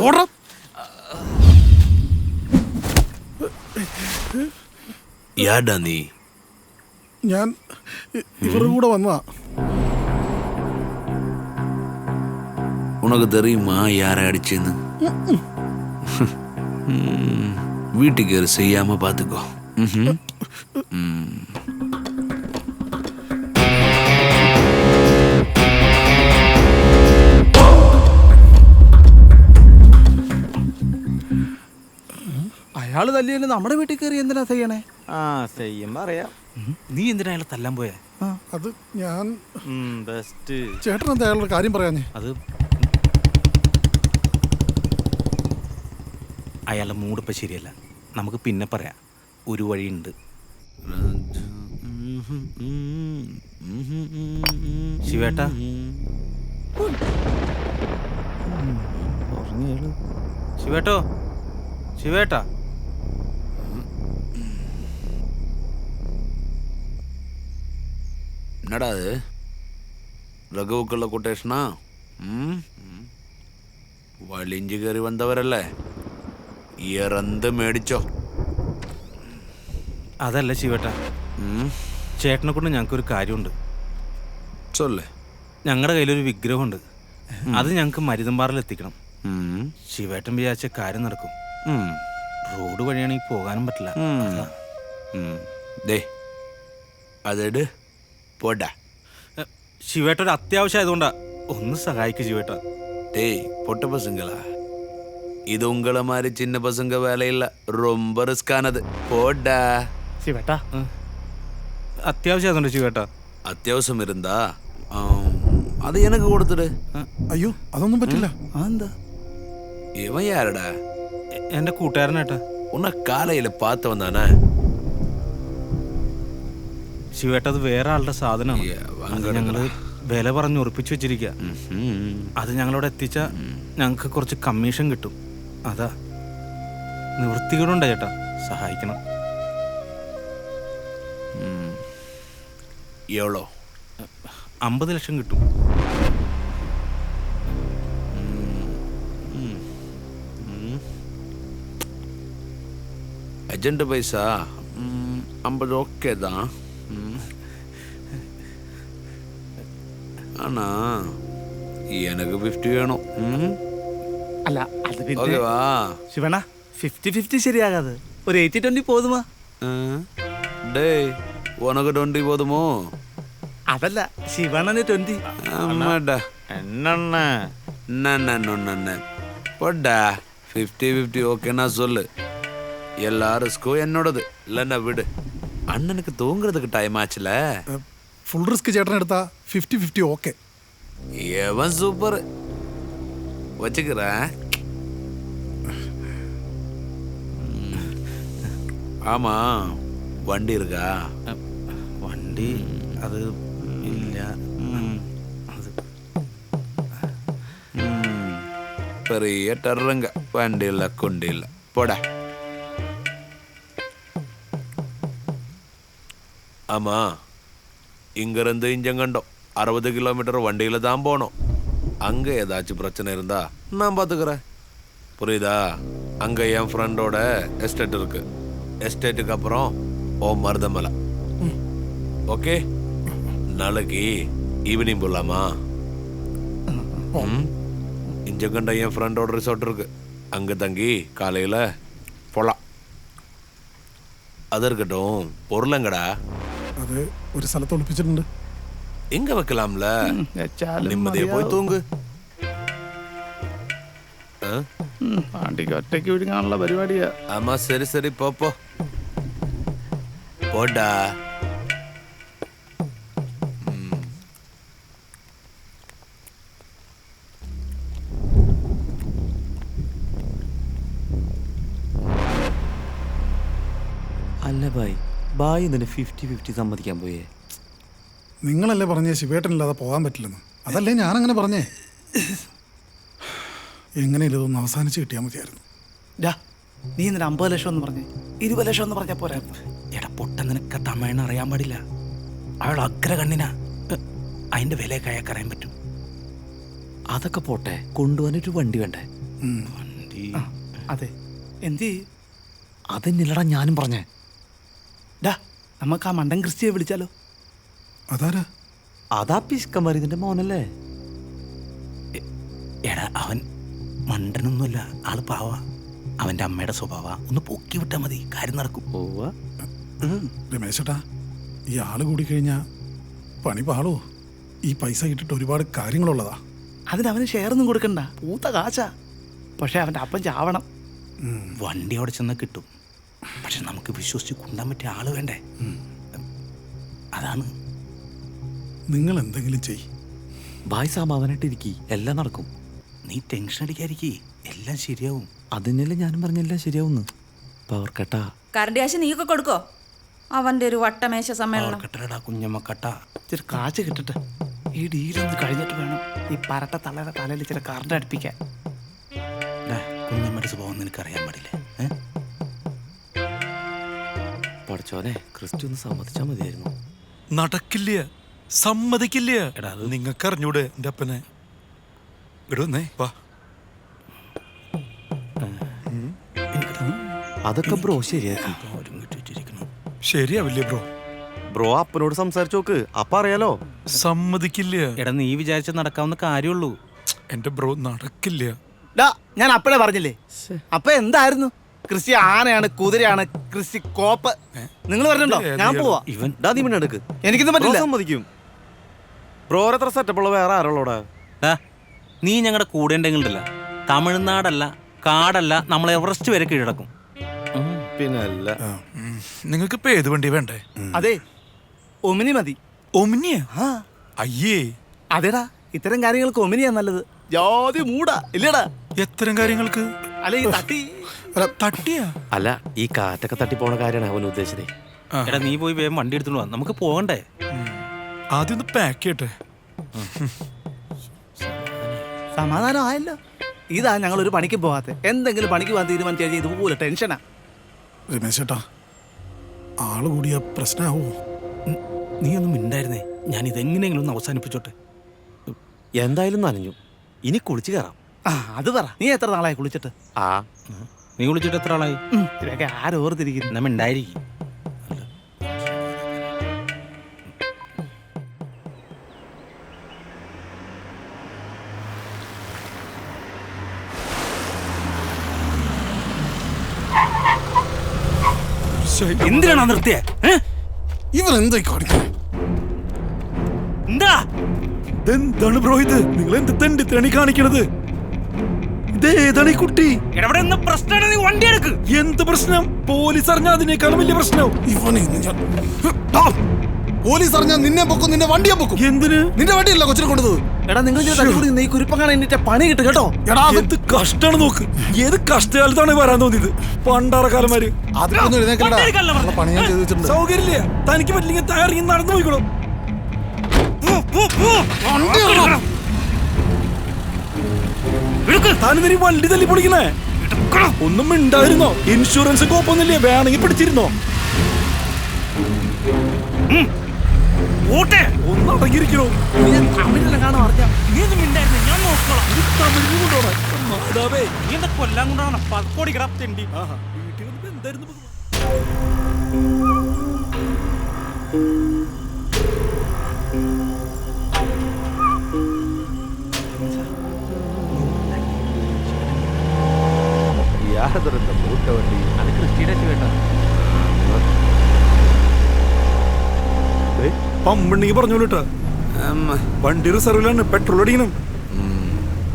ഓടാ. யாடா நீ ഞാൻ ഇവരുടെ കൂടെ வந்தா. உனக்கு தெரியுமா யாரை அடிச்சேன்னு வீட்டுக்கு ஒரு செய்யாம பாத்துக்கோ. അയാൾ തല്ലിയല്ലേ നമ്മുടെ വീട്ടിൽ കയറി എന്തിനാ ചെയ്യണേ? ആ ചെയ്യുമ്പോ അറിയാം. നീ എന്തിനാ അയാളെ തല്ലാൻ പോയേ? അത് ഞാൻ ബെസ്റ്റ്. ചേട്ടൻ എന്താ അയാളുടെ കാര്യം പറയാഞ്ഞേ? അത് അയാളുടെ മൂടിപ്പോൾ ശരിയല്ല. നമുക്ക് പിന്നെ പറയാം. ഒരു വഴിയുണ്ട്. ശിവേട്ടാ, ശിവേട്ടോ, ശിവേട്ടാ. என்னடா அது ரகுவுக்குள்ள கொட்டேஷனா? വലിഞ്ചു കയറി വന്നവരല്ലേ, ഇറന്ത് മേടിച്ചോ. അതല്ല ശിവേട്ടാ, ചേട്ടനെ കൊണ്ട് ഞങ്ങൾക്കൊരു കാര്യമുണ്ട്. ചൊല്ലേ. ഞങ്ങളുടെ കയ്യിലൊരു വിഗ്രഹമുണ്ട്. അത് ഞങ്ങൾക്ക് മരുതമ്പാറിൽ എത്തിക്കണം. ശിവേട്ടൻ വിചാരിച്ച കാര്യം നടക്കും. റോഡ് വഴിയാണെങ്കിൽ പോകാനും പറ്റില്ല. അതാ. ദേ അതെട് പോടാ. ശിവേട്ട ഒരു അത്യാവശ്യം ആയതുകൊണ്ടാ. ഒന്ന് സഹായിക്കും ശിവേട്ട. டேய் பொட்ட பசங்களா, இது உங்கள மாதிரி சின்ன பசங்க வேலையில்ல, ரொம்ப ரிஸ்கானது. போடா. ശിവേട്ടാ, അത്യാവശ്യം ആയതുകൊണ്ട് ശിവേട്ട. അത്യാവശ്യം இருந்தா അത് எனக்கு കൊടുത്തിട്. അയ്യോ അതൊന്നും പറ്റില്ല. എന്താ? ഇവൻ யாரடா? എൻ്റെ കൂട്ടുകാരനേട്ടാ. ഉന്ന കാലയില് പാത്തവൻ താനേ. ശിവേട്ട അത് വേറെ ആളുടെ സാധനമാണ്. ഞങ്ങള് വില പറഞ്ഞ് ഉറപ്പിച്ചു വെച്ചിരിക്കുക. അത് ഞങ്ങളോട് എത്തിച്ചാൽ ഞങ്ങൾക്ക് കുറച്ച് കമ്മീഷൻ കിട്ടും. അതാ നിവൃത്തികളുണ്ട് ചേട്ടാ, സഹായിക്കണം. എവ്വളോ? 50 ലക്ഷം കിട്ടും. അജന്റ് പൈസ 50 ഓക്കെ താ. ആണാ എനിക്ക് 50 വേണം. അല്ല അത് പിന്നെ ഓക്കെവാ. ശിവണ 50-50 ശരിയാകാതെ ഒരു 80-20 പോതുമാ? டேய் உனக்கு 20 போதுமோ? അതല്ല ശിവണന് 20. ஆமாடா. എണ്ണെണ്ണ என்ன போடா. 50-50 ஓகேன்னா சொல்லு. எல்லா ரிஸ்க்கும் என்னோடது, இல்லைன்னா விடு. அண்ணனுக்கு தூங்குறதுக்கு டைம் ஆச்சுல. ഫുൾ റിസ്ക് ചേട്ടൻ എടുത്താ 50-50 ഓക്കെ. எவன் சூப்பர் வச்சுக்கிறேன். ஆமா வண்டி இருக்கா? വണ്ടി അത് ഇല്ല. അത് பெரிய டர்றங்க. வண்டி இல்லை கொண்டி இல்லை. போடா. ஆமா இங்கிருந்து இஞ்சங்கண்டம் 60 கிலோமீட்டர் வண்டியில தான் போனோம். அங்க ஏதாச்சும் பிரச்சனை இருந்தா நான் பாத்துக்கிறேன். புரியுதா? அங்க என் ஃப்ரெண்டோட எஸ்டேட் இருக்கு. எஸ்டேட்டுக்கு அப்புறம் ஓ மருதமலை. ஓகே, நாளைக்கு ஈவினிங் போலாமா? இஞ்சங்கண்டம் என் ஃப்ரெண்டோட ரிசார்ட் இருக்கு. அங்க தங்கி காலையில போலாம். அது இருக்கட்டும், பொருளங்கடா? അത് ഒരു സ്ഥലത്ത് ഒളിപ്പിച്ചിട്ടുണ്ട്. எங்க வைக்கலாம்ல? நிம்மதியா போய் தூங்கு. പാണ്ടിക്ക് ഒറ്റയ്ക്ക് വിടുങ്ങാനുള്ള പരിപാടിയാ. ஆமா சரி சரி போப்போ. போடா. അല്ല ബായ് എന്തിനാ 50-50 സമ്മതിക്കാൻ പോയേ? നിങ്ങളല്ലേ പറഞ്ഞേ ശിവേട്ടനില്ലാതെ പോകാൻ പറ്റില്ലെന്ന്? അതല്ലേ ഞാനങ്ങനെ പറഞ്ഞേ. എങ്ങനെയല്ല ഇതൊന്ന് അവസാനിച്ച് കിട്ടിയാൽ മതിയായിരുന്നു. നീ എന്തിനാ 50 ലക്ഷം എന്ന് പറഞ്ഞേ? 20 ലക്ഷം എന്ന് പറഞ്ഞാൽ പോരായിരുന്നു? എടാ പൊട്ട, നിനക്ക് തമിഴ്ന് അറിയാൻ പാടില്ല. അവൾ അഗ്രകണ്ണിനാ. അതിന്റെ വിലയൊക്കെ അയാൾക്ക് അറിയാൻ പറ്റും. അതൊക്കെ പോട്ടെ, കൊണ്ടുപോകാനൊരു വണ്ടി വേണ്ടേ? അതെ, എന്ത് ചെയ്യും? അതെന്നില്ലടാ ഞാനും പറഞ്ഞേ. ഡാ, നമുക്ക് ആ മണ്ടൻ ക്രിസ്റ്റിയെ വിളിച്ചാലോ? അതാരാ? അതാ പിസ്കന്മാർ, ഇതിന്റെ മോനല്ലേ? എടാ അവൻ മണ്ടനൊന്നുമല്ല, ആള് പാവ. അവന്റെ അമ്മയുടെ സ്വഭാവ ഒന്ന് പൊക്കി വിട്ടാൽ മതി, കാര്യം നടക്കും. രമേശേട്ടാ, ഈ ആള് കൂടി കഴിഞ്ഞാ പണി പാളോ? ഈ പൈസ കിട്ടിട്ട് ഒരുപാട് കാര്യങ്ങളുള്ളതാ. അതിനവന് ഷെയർ ഒന്നും കൊടുക്കണ്ട, പൂത്ത കാശാ. പക്ഷെ അവന്റെ അപ്പം ചാവണം. വണ്ടി അവിടെ ചെന്നാൽ കിട്ടും, പക്ഷെ നമുക്ക് വിശ്വസിച്ച് കൊണ്ടാൻ പറ്റിയ ആള് വേണ്ടേ? അതാണ്. നിങ്ങൾ എന്തെങ്കിലും ചെയ്. ബായ് സമാധാനായിട്ടിരിക്കി, എല്ലാം നടക്കും. നീ ടെൻഷൻ അടിക്കാതിരിക്കേ, എല്ലാം ശരിയാവും. അതിനല്ലേ ഞാനും പറഞ്ഞെല്ലാം ശരിയാവുന്നു. പവർ കട്ടാ. കറണ്ട് കാശ് നീയൊക്കെ കൊടുക്കോ? അവന്റെ ഒരു വട്ടമേശ സമ്മേളനം. കട്ടടാ കുഞ്ഞമ്മ കട്ട. ഇച്ചിരി കാശ് കിട്ടട്ടെ. ഈ ഡീലൊന്ന് കഴിഞ്ഞിട്ട് വേണം ഈ പരട്ട തലയുടെ തലയിൽ ഇച്ചിരി കറണ്ട് അടുപ്പിക്കാൻ. കുഞ്ഞമ്മയുടെ സ്വഭാവം നിനക്ക് അറിയാൻ പാടില്ലേ? പഠിച്ചോനെ, ക്രിസ്റ്റി ഒന്ന് സമ്മതിച്ചാ മതിയായിരുന്നു. നടക്കില്ല, സമ്മതിക്കില്ല. എടാ, അത് നിങ്ങൾക്ക് അറിഞ്ഞൂടെ എന്റെ അപ്പനെ? ഇടുന്നേ വാ. അതൊക്കെ ബ്രോ ശരിയാക്കി. ശരിയാവില്ലേ ബ്രോ? ബ്രോ അപ്പനോട് സംസാരിച്ചു നോക്ക്, അപ്പ അറിയാലോ. സമ്മതിക്കില്ല. എടാ, നീ വിചാരിച്ച നടക്കാവുന്ന കാര്യമുള്ളൂ. എന്റെ ബ്രോ നടക്കില്ല. ഡാ, ഞാൻ അപ്പഴേ പറഞ്ഞില്ലേ, അപ്പൊ എന്തായിരുന്നു? ക്രിസ്റ്റി ആനയാണ്, കുതിരയാണ്, ക്രിസ്റ്റി കോപ്പ്. നിങ്ങൾ പറഞ്ഞിട്ടുണ്ടോ? ഞാൻ പോവാ. ഇവൻ നീ പിന്നെ എടുക്ക്. എനിക്കൊന്നും ബ്രോ പറ്റില്ല. സമ്മതിക്കും. ബ്രോ എത്ര സെറ്റപ്പുള്ള വേറെ ആരോളോടാ? നീ ഞങ്ങളുടെ കൂടെ ഉണ്ടെങ്കിലല്ല, തമിഴ്നാടല്ല കാടല്ല, നമ്മൾ എവറസ്റ്റ് വരെ കീഴടക്കും. പിന്നെ അല്ല. നിങ്ങൾക്ക് ഇപ്പൊ ഏത് വണ്ടി വേണ്ടേ? അതെ, ഒമിനി മതി. ഒമിനിയ? ആ, അയ്യേ, അതെടാ, ഇത്തരം കാര്യങ്ങൾക്ക് ഒമിനിയാ നല്ലത്. ജാതി മൂടാ ഇല്ലടാ. എത്തരം കാര്യങ്ങൾക്ക്? അല്ല, ഈ തട്ടി തട്ടിയാ? അല്ല, ഈ കാറ്റൊക്കെ തട്ടി പോണ കാര്യമാണ് അവൻ ഉദ്ദേശിച്ചത്. എടാ, നീ പോയി വേഗം വണ്ടി എടുത്തോണ്ട് വാ, നമുക്ക് പോകണ്ടേ? ആദ്യം ഒന്ന് പാക്ക് ചെയ്യട്ടെ. സമാധാനം ആയല്ലോ. ഇതാ ഞങ്ങൾ ഒരു പണിക്ക് പോകാത്ത. എന്തെങ്കിലും പണിക്ക് പോകാൻ തീരുമാനിച്ചു കഴിഞ്ഞാൽ ഇതുപോലെ ടെൻഷനാ. രമേശേട്ടാ, ആള് കൂടിയ പ്രശ്നമാവോ? നീ ഒന്നും മിണ്ടായിരുന്നേ, ഞാൻ ഇതെങ്ങനെയെങ്കിലും ഒന്ന് അവസാനിപ്പിച്ചോട്ടെ. എന്തായാലും നനഞ്ഞു, ഇനി കുളിച്ചു കയറാം. ആ, അത് പറ. നീ എത്ര നാളായി കുളിച്ചിട്ട്? ആ, നീ വിളിച്ചിട്ട് എത്ര ആളായി? ഇതൊക്കെ ആരോർത്തിരിക്കുന്നു. നമ്മ ഉണ്ടായിരിക്കും. എന്തിനാണ് നിർത്തിയേ? ഇവരെന്തായി കാണിക്കുന്നത്? എന്താ എന്താണ് ബ്രോ ഇത്? നിങ്ങൾ എന്ത് തെണ്ടിത്തണി കാണിക്കണത്? ഇതേതാണ് ഈ കുട്ടി? ഇവിടെ എന്താ പ്രശ്നമാണ്? നീ വണ്ടി എടുക്ക്. എന്ത് പ്രശ്നം? പോലീസ് അറിഞ്ഞ അതിനേക്കാളും വലിയ പ്രശ്നം. പോലീസ് അറിഞ്ഞാൽ നിന്നെ പൊക്കും, നിന്റെ വണ്ടിയെ പൊക്കും. എന്തിന്? നിന്റെ വണ്ടിയല്ല കൊച്ചിനെ കൊണ്ടത്. എടാ, നിങ്ങൾ ഈ കുരുപ്പം കാണാൻ എന്നിട്ട് പണി കിട്ടും കേട്ടോ. എടാ, എന്ത് കഷ്ടാണ് നോക്ക്. ഏത് കഷ്ടകാലത്താണ് വരാൻ തോന്നിയത്? പണ്ടാറക്കാലന്മാര്. അതിലൊന്നും എഴുന്നേക്കലടാ, പണി ഞാൻ ചെയ്ത് വെച്ചിട്ടുണ്ട്. സൗകര്യമില്ല, തനിക്ക് പറ്റില്ലെങ്കിൽ തയ്യാറി നടന്നു പോയിക്കോളൂ. താനിതിന് വണ്ടി തല്ലി പൊളിക്കണേ. ഒന്നും മിണ്ടായിരുന്നോ? ഇൻഷുറൻസ് കോപ്പൊന്നുമില്ലേ? വേണമെങ്കിൽ പിടിച്ചിരുന്നോ? ഒന്ന് അടങ്ങിയിരിക്കണോ? തമിഴിലെ കാണാൻ അറിയാം. ഞാൻ നോക്കണം. തമിഴിന് കൊണ്ടോണേ മാതാവേ. നീ എന്താ കൊല്ലാൻ കൊണ്ടാണ് പക്കോടിക്കടാ തെണ്ടി. വീട്ടിൽ വന്നപ്പോ എന്തായിരുന്നു? അത് ക്രിസ്റ്റിയുടെ കേട്ടാ. പമ്പുണ്ടെങ്കിൽ പറഞ്ഞോളൂ കേട്ടോ. വണ്ടി റിസർവിലാണ്, പെട്രോൾ അടിക്കണം.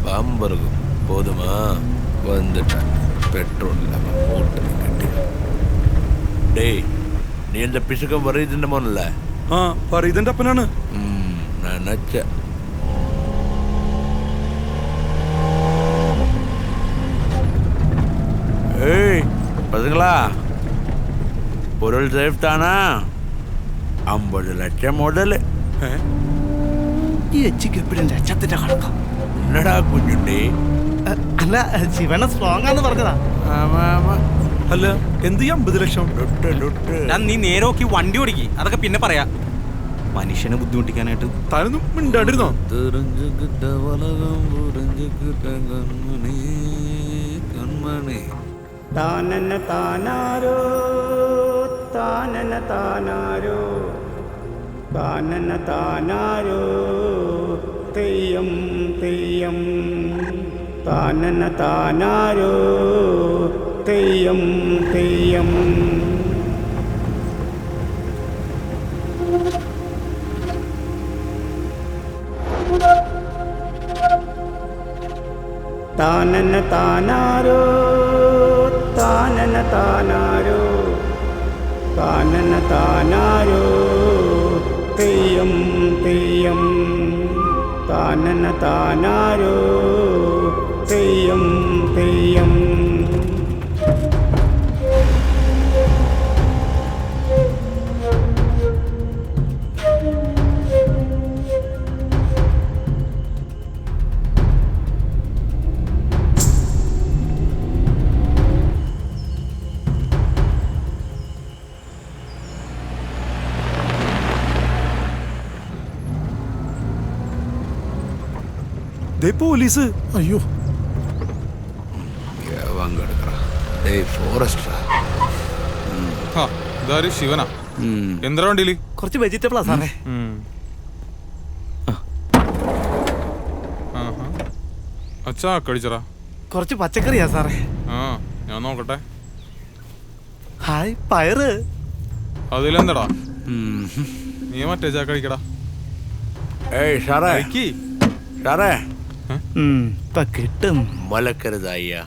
பம்பருக்கும் போதுமா? வந்துட்டேன். பெட்ரோல் இல்லாமல் மூட்டை கட்டி. டேய், நீ இந்த பிசுக்கம் வரையுதுன்னு போனல? ആ പറയതിന്റെ അപ്പനാണ്. நான் நினச்சேன். ஏய் பசங்களா, பொருள் சேஃப் தானா? 50 லட்சம் முதல். ഈ എച്ചിക്ക് എപ്പോഴും ലക്ഷത്തിന്റെ കണക്കാം. என்னடா குஞ்சுண்டி? അല്ല, ശിവന സ്ട്രോങ് ആന്ന് പറഞ്ഞതാ. ஆமா ஆமா, അല്ല എന്ത് 50 ലക്ഷം? നീ നേരോക്കി വണ്ടി ഓടിക്കി, അതൊക്കെ പിന്നെ പറയാ. മനുഷ്യനെ ബുദ്ധിമുട്ടിക്കാനായിട്ട് താനൊന്നും മിണ്ടാണ്ടിരുന്നോ? താനന താനാരോ താനന താനാരോ താനന താനാരോ തെയ്യം തെയ്യം താനന താനാരോ തെയ്യം തെയ്യം താനന താനാരോ താനന താനാരോ താനന താനാരോ തെയ്യം തെയ്യം താനന താനാരോ തെയ്യം തെയ്യം ദേ പോലീസ്. അയ്യോ ഫോറസ്റ്റാ. ഇതാര് ശിവനാ? എന്താ വണ്ടിയില്? കുറച്ച് വെജിറ്റബിളാ സാറേ. അച്ഛാ കഴിച്ചറാ. കുറച്ച് പച്ചക്കറിയാ സാറേ. ആ ഞാൻ നോക്കട്ടെ. ഹായ് പയറ്. അതിലെന്തടാ? നീ മറ്റേ ചാ കഴിക്കടാ. ഏയ് ഷാറേ, കഴിക്ക്. ഷാറേ, ഇപ്പൊ കിട്ടും. மலக்கிறது ஐயா.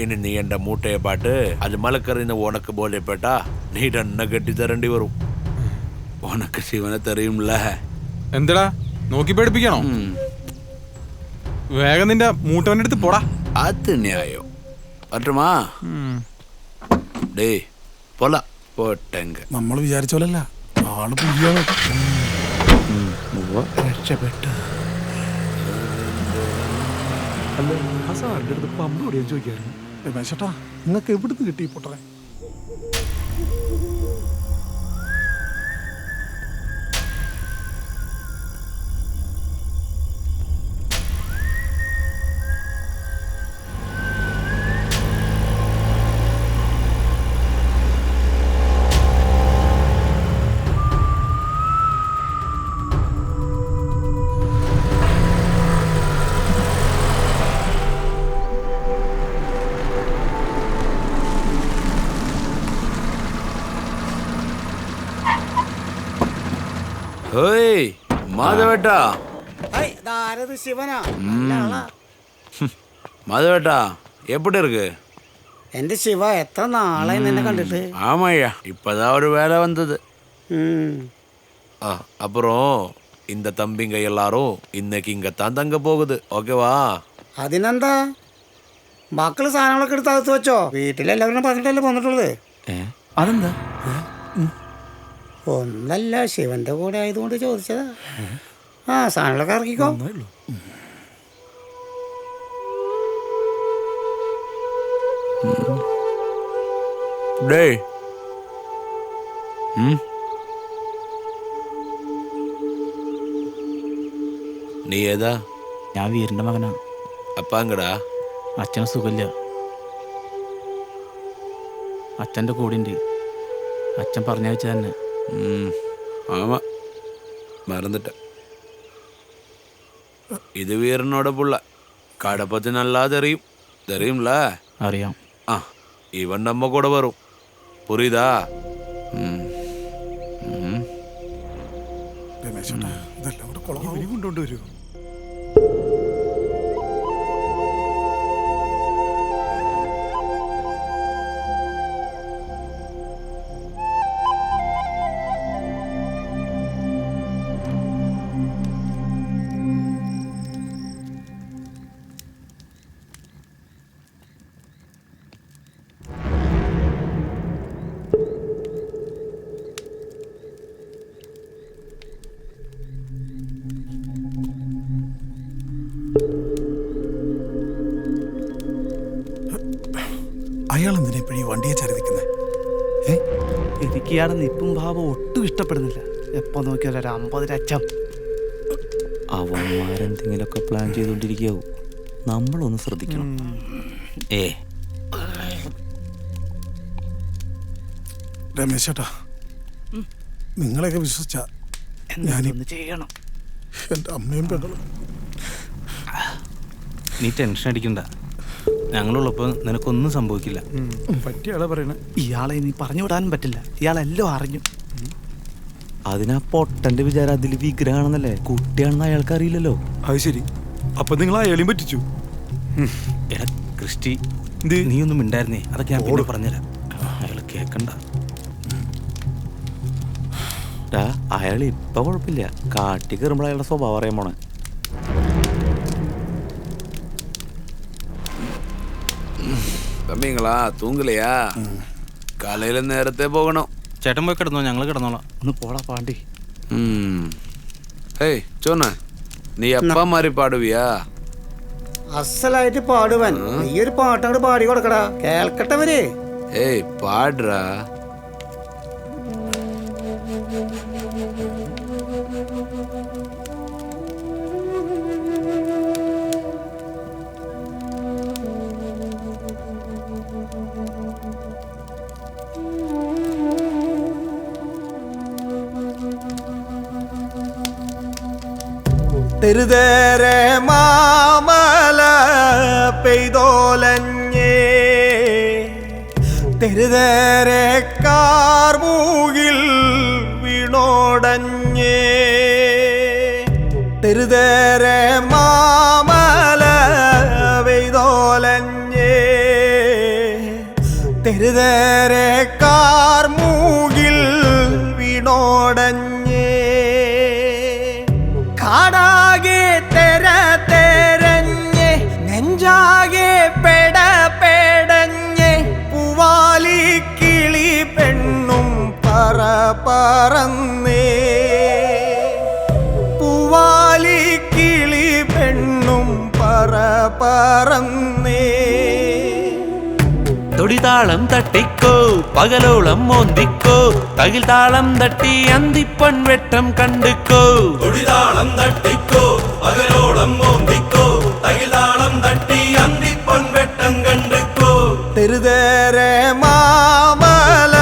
இனி நீ என்ற மூட்டையை பாட்டு அது மலக்கறின்னு உனக்கு போலேப்பேட்டா நீ என்ன கட்டி தரண்டி வரும். உனக்கு சிவனை தெரியும்ல. എന്തടാ നോക്കി പേടിപ്പിക്കണോ? വേഗം നിന്റെ മൂട്ടവന്റെ അടുത്ത് പോടാ. அது நியாயம். പറ്റുമാ? ഡേ പോല പോട്ടെങ്ക. നമ്മൾ വിചാരിച്ച പോലല്ല, ആള് പുലിയാണ്. രക്ഷപ്പെട്ടു. അല്ല ആ സാറിന്റെ അടുത്ത് പമ്പ് ഓടിയാൻ ചോദിക്കായിരുന്നു. രമേശേട്ടാ, നിങ്ങൾക്ക് എവിടുന്ന് കിട്ടി പൊട്ടറെ? ഹേയ് മാധവേട്ടാ. ശിവനാ? മാധവേട്ടാ எப்படி இருக்கு? എന്റെ ശിവ, എത്ര നാളായി നിന്നെ കണ്ടിട്ട്. ஆமாய்யா, இப்பதான் ஒரு வேலை வந்தது. அப்புறம் இந்த தம்பிங்க எல்லாரும் இன்னைக்கு இங்கத்தான் தங்க போகுது. ஓகேவா? അതിനെന്താ, മക്കള് സാധനങ്ങളൊക്കെ എടുത്ത് അകത്ത് വെച്ചോ. വീട്ടിലെല്ലാവരും പറഞ്ഞിട്ടല്ലേ പോന്നിട്ടുള്ളത്. അതെന്താ? ഒന്നല്ല, ശിവന്റെ കൂടെ ആയതുകൊണ്ട് ചോദിച്ചതാ. ആ സാധനങ്ങളൊക്കെ ഇറക്കിക്കോ. டேய் നീ ഏതാ? ഞാൻ വീരന്റെ മകനാ. അപ്പാങ്കടാ? അച്ഛന് സുഖമില്ല. അച്ഛൻ്റെ കൂടെ ഉണ്ട്. അച്ഛൻ പറഞ്ഞ വെച്ച തന്നെ. ஆமா மறந்துட்ட. இது வீரனோட புள்ள. கடை பத்தி நல்லா தெரியும். தெரியும்ல? അറിയാം. இவன் நம்ம கூட வரும். புரியுதா? രമേശേട്ടാ, ഇതെല്ലാം കൂടെ കൊളമാവും. കൊണ്ടുവരൂ. അയാൾ എന്തിനാ ഇപ്പഴീ വണ്ടിയെ ചരിതിക്കുന്നത്? എനിക്ക് ഇയാളുടെ നിപ്പും ഭാവം ഒട്ടും ഇഷ്ടപ്പെടുന്നില്ല. എപ്പോ നോക്കിയാലും ഒരു 50 ലക്ഷം. അവന്മാരെന്തെങ്കിലുമൊക്കെ പ്ലാൻ ചെയ്തുകൊണ്ടിരിക്കാവും. നമ്മളൊന്ന് ശ്രദ്ധിക്കണം. രമേശ് ചേട്ടാ, നിങ്ങളെയൊക്കെ വിശ്വസിച്ച ഞാനൊന്ന് ചെയ്യണം. എൻ്റെ അമ്മയും പെങ്ങളും. നീ ടെൻഷൻ അടിക്കണ്ട, ഞങ്ങളുള്ളപ്പോൾ നിനക്കൊന്നും സംഭവിക്കില്ല. പറ്റിയാളെ പറയണേ. ഇയാളെ ഇനി പറഞ്ഞു വിടാനും പറ്റില്ല. ഇയാളെല്ലാം അറിഞ്ഞു. അതിനാ പൊട്ടന്റെ വിചാരം അതിൽ വിഗ്രഹാണെന്നല്ലേ, കുട്ടിയാണെന്ന് അയാൾക്ക് അറിയില്ലല്ലോ. അത് ശരി. അപ്പൊ നിങ്ങൾ അയാളെയും പറ്റിച്ചു. എടാ ക്രിസ്റ്റി, നീ ഒന്നും മിണ്ടായിരുന്നേ, അതൊക്കെ ഞാൻ പിന്നെ പറഞ്ഞുതരാം. അയാൾ കേക്കണ്ട. അയാൾ ഇപ്പൊ കുഴപ്പമില്ല, കാട്ടി കയറുമ്പോൾ അയാളുടെ സ്വഭാവം അറിയാൻ പോണേ. തമ്മിങ്ങളാ തൂങ്ങലയാ? കാലയില് നേരത്തെ പോകണം. ചേട്ടൻ പോയി കിടന്നോ, ഞങ്ങൾ കിടന്നോളാം. ഒന്ന് പോടാ പാണ്ടി. ഏയ് ചോന, നീ അപ്പ മാറി പാടുവിയാ? അസലായിട്ട് പാടുവൻ. നീ ഒരു പാട്ടങ്ങോട്ട് പാടി കൊടുക്കടാ, കേൾക്കട്ടവര്. ഏയ് പാടുറാ. തെരുതേരെ മാമല പെയ്തോലഞ്ഞേ, തെരുതേരെ കാർമൂകിൽ വീണോടഞ്ഞേ, തെരുതേരെ മാമല പെയ്തോലഞ്ഞേ, തെരുതേരെ കാർമൂകിൽ വീണോടഞ്ഞേ, കാടാകെ തെര തെരഞ്ഞ് നെഞ്ചാകെ പെട പെടഞ്ഞ് പൂവാലി കിളി പെണ്ണും പറ പറന്നേ, പൂവാലി കിളി പെണ്ണും പറ പറന്നേ. തൊടിതാളം തട്ടിക്കോ പകലോളം മോന്തിക്കോ, തകിൽ താളം തട്ടി അന്തിപ്പൺ വെട്ടം കണ്ടുക്കോ. തൊടിതാളം തട്ടിക്കോ പകലോളം മോന്തിക്കോ, തകിൽ താളം തട്ടി അന്തിപ്പൺ വെട്ടം കണ്ടുക്കോ. തെരുതേരെ മാമല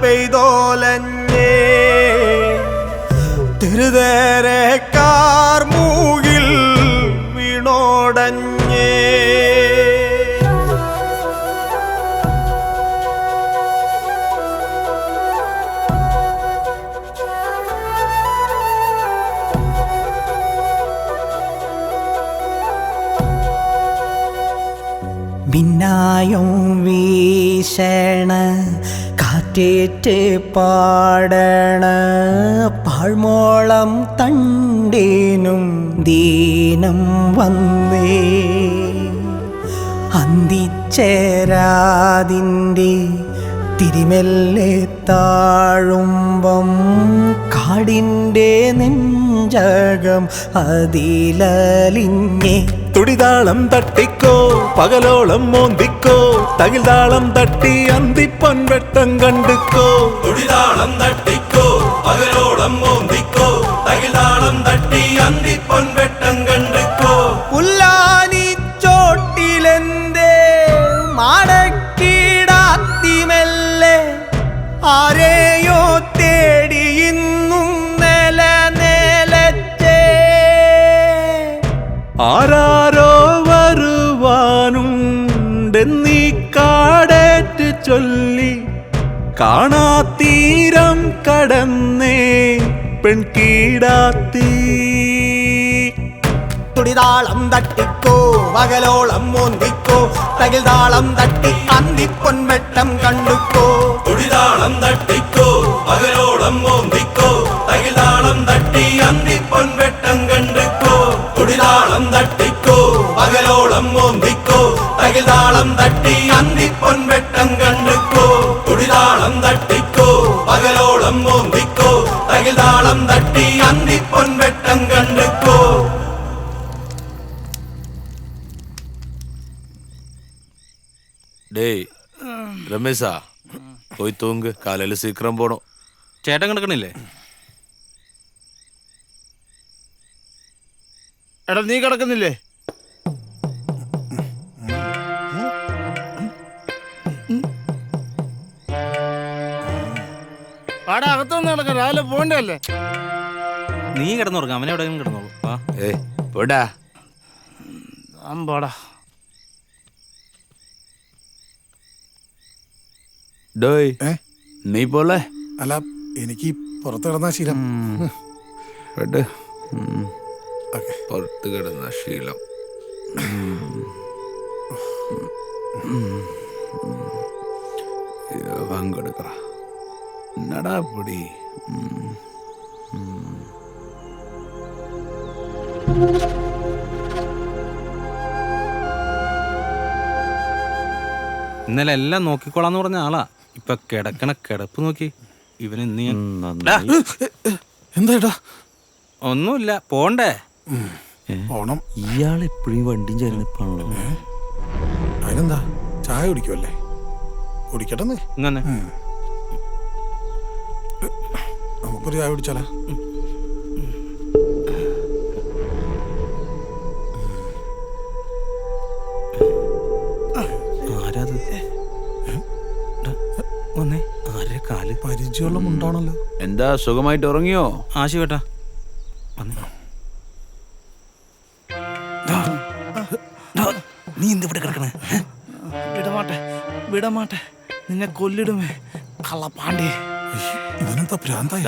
പെയ്തോലഞ്ഞേ, തെരുതേരെ കാർമൂകിൽ വീണോടഞ്ഞേ. മിന്നായം വീശണ കാറ്റേറ്റ് പാടണ പാഴ്മോളം തണ്ടേനും ദീനം വന്നേ, അന്തിച്ചേരാതിൻ്റെ തിരിമെല്ലെ താഴുമ്പം കാടിൻ്റെ നെഞ്ചകം അതിലലിഞ്ഞേ. തുടിതാളം തട്ടിക്കോ പകലോളം മോന്തിക്കോ, തകിൽ താളം തട്ടി അന്തിപ്പൊൻ വെട്ടം കണ്ടുക്കോ. തൊടിതാളം തട്ടിക്കോ പകലോളം മോന്തിക്കോ, തകിൽ താളം തട്ടി അന്തിപ്പൊൻ വെട്ടം കണ്ടുക്കോ. പുല്ലാനി ചോട്ടിലെന്തേ മാടക്കിടാത്തിമെല്ലെ ആരെയോ തേടി ഇന്നും നില നിലച്ചേ. ആരാരോ വരുവാനുണ്ടെന്നീ കാടേറ്റ് ചൊല്ലി, കാണാത്തീരം കടന്നേ പെൺകീടാത്തീ. തുടിതാളം തട്ടിക്കോ പകലോളം മോന്തിക്കോ, തകിൽ താളം തട്ടി അന്തിപ്പൊൻ വെട്ടം കണ്ടുക്കോ. തുടിതാളം തട്ടിക്കോ പകലോളം മോന്തിക്കോ, തകിൽ താളം തട്ടി അന്തിപ്പൊൻ വെട്ടം കണ്ടുക്കോ. തുടിതാളം തട്ടിക്കോ പകലോളം മോന്തിക്കോ, തകിൽ താളം തട്ടി അന്തിപ്പൊൻ വെട്ടം കണ്ടുക്കോ. തുടിതാളം തട്ടിക്കോ പകലോളം മോന്തിക്കോ, തകിൽ താളം തട്ടി അന്തിപ്പൊൻ വെട്ടം കണ്ടുക്കോ. ഡേയ് രമേശാ പോയി തൂങ്ക്, കാലയിൽ സീക്രം പോണോ. ചേട്ടൻ കിടക്കണില്ലേ? എടാ നീ കിടക്കുന്നില്ലേ? അവിടെ അകത്തൊന്നും കിടക്കാം, രാവിലെ പോണ്ടല്ലേ. നീ കിടന്നുറങ്ങ, അവനെ എവിടെയെങ്കിലും കിടന്നോളൂ. വാ. ഏയ് പോടാ. അമ്പാടാ. ഡോയ് ഏ? നീ പോലെ അല്ല, എനിക്ക് പുറത്ത് കിടന്ന ശീലം. ഓക്കെ. പുറത്ത് കിടന്ന ശീലം. പങ്കെടുക്കറ എന്നടാ പൊടി. ഇന്നലെ എല്ലാം നോക്കിക്കോളാന്ന് പറഞ്ഞ ആളാ. ഇപ്പൊ കിടക്കണ കിടപ്പ് നോക്കി. ഇവന് നീ എന്താ? ഒന്നുമില്ല, പോണ്ടേ? പോണം. ഇയാൾ എപ്പോഴും വണ്ടിയും ചേർന്നിപ്പാണല്ലോ. അതിനെന്താ, ചായ കുടിക്കുമല്ലേ? കുടിക്കട്ടെന്ന്. ഇങ്ങനെ നമുക്കൊരു ചായ കുടിച്ചാലോ? ആരാത്? വന്നേ. ആരെ കാല്? പരിചയമുള്ള മുണ്ടാണല്ലോ. എന്താ സുഖമായിട്ട് ഉറങ്ങിയോ? ആശി കേട്ടാ വന്നേ. നീ എന്ത് ഇവിടെ കിടക്കണേ? വിടമാട്ടെ, വിടമാട്ടെ, നിന്നെ കൊല്ലിടുമേ കള്ളപ്പാണ്ടി. ഇവനെന്താ ഭ്രാന്തായ?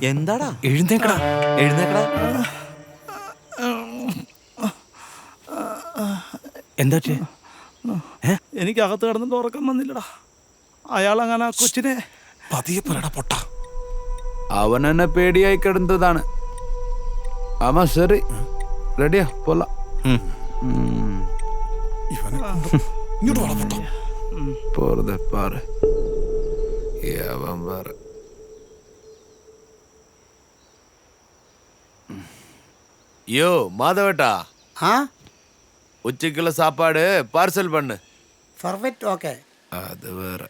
എന്താടാ? എഴുന്നേക്കടാ, എഴുന്നേക്കടാ. എന്താ? എനിക്ക് അകത്ത് കിടന്നിട്ട് ഉറക്കം വന്നില്ലടാ. അയാൾ അങ്ങനെ കൊച്ചിനെ പതിയെ പറയടാ പൊട്ട. അവൻ എന്നെ പേടിയായി കിടന്നതാണ്. ആമാ ശരി, റെഡിയാ പോല. ഇവനെ ഇങ്ങോട്ട് വള പൊട്ട. പോറതെ പാറ് അവൻ പാറ്. யோ மாதவட்டா, உச்சிக்குள்ள சாப்பாடு பார்சல் பண்ணு. പെർഫെക്റ്റ്. ഓക്കെ. அது வேற.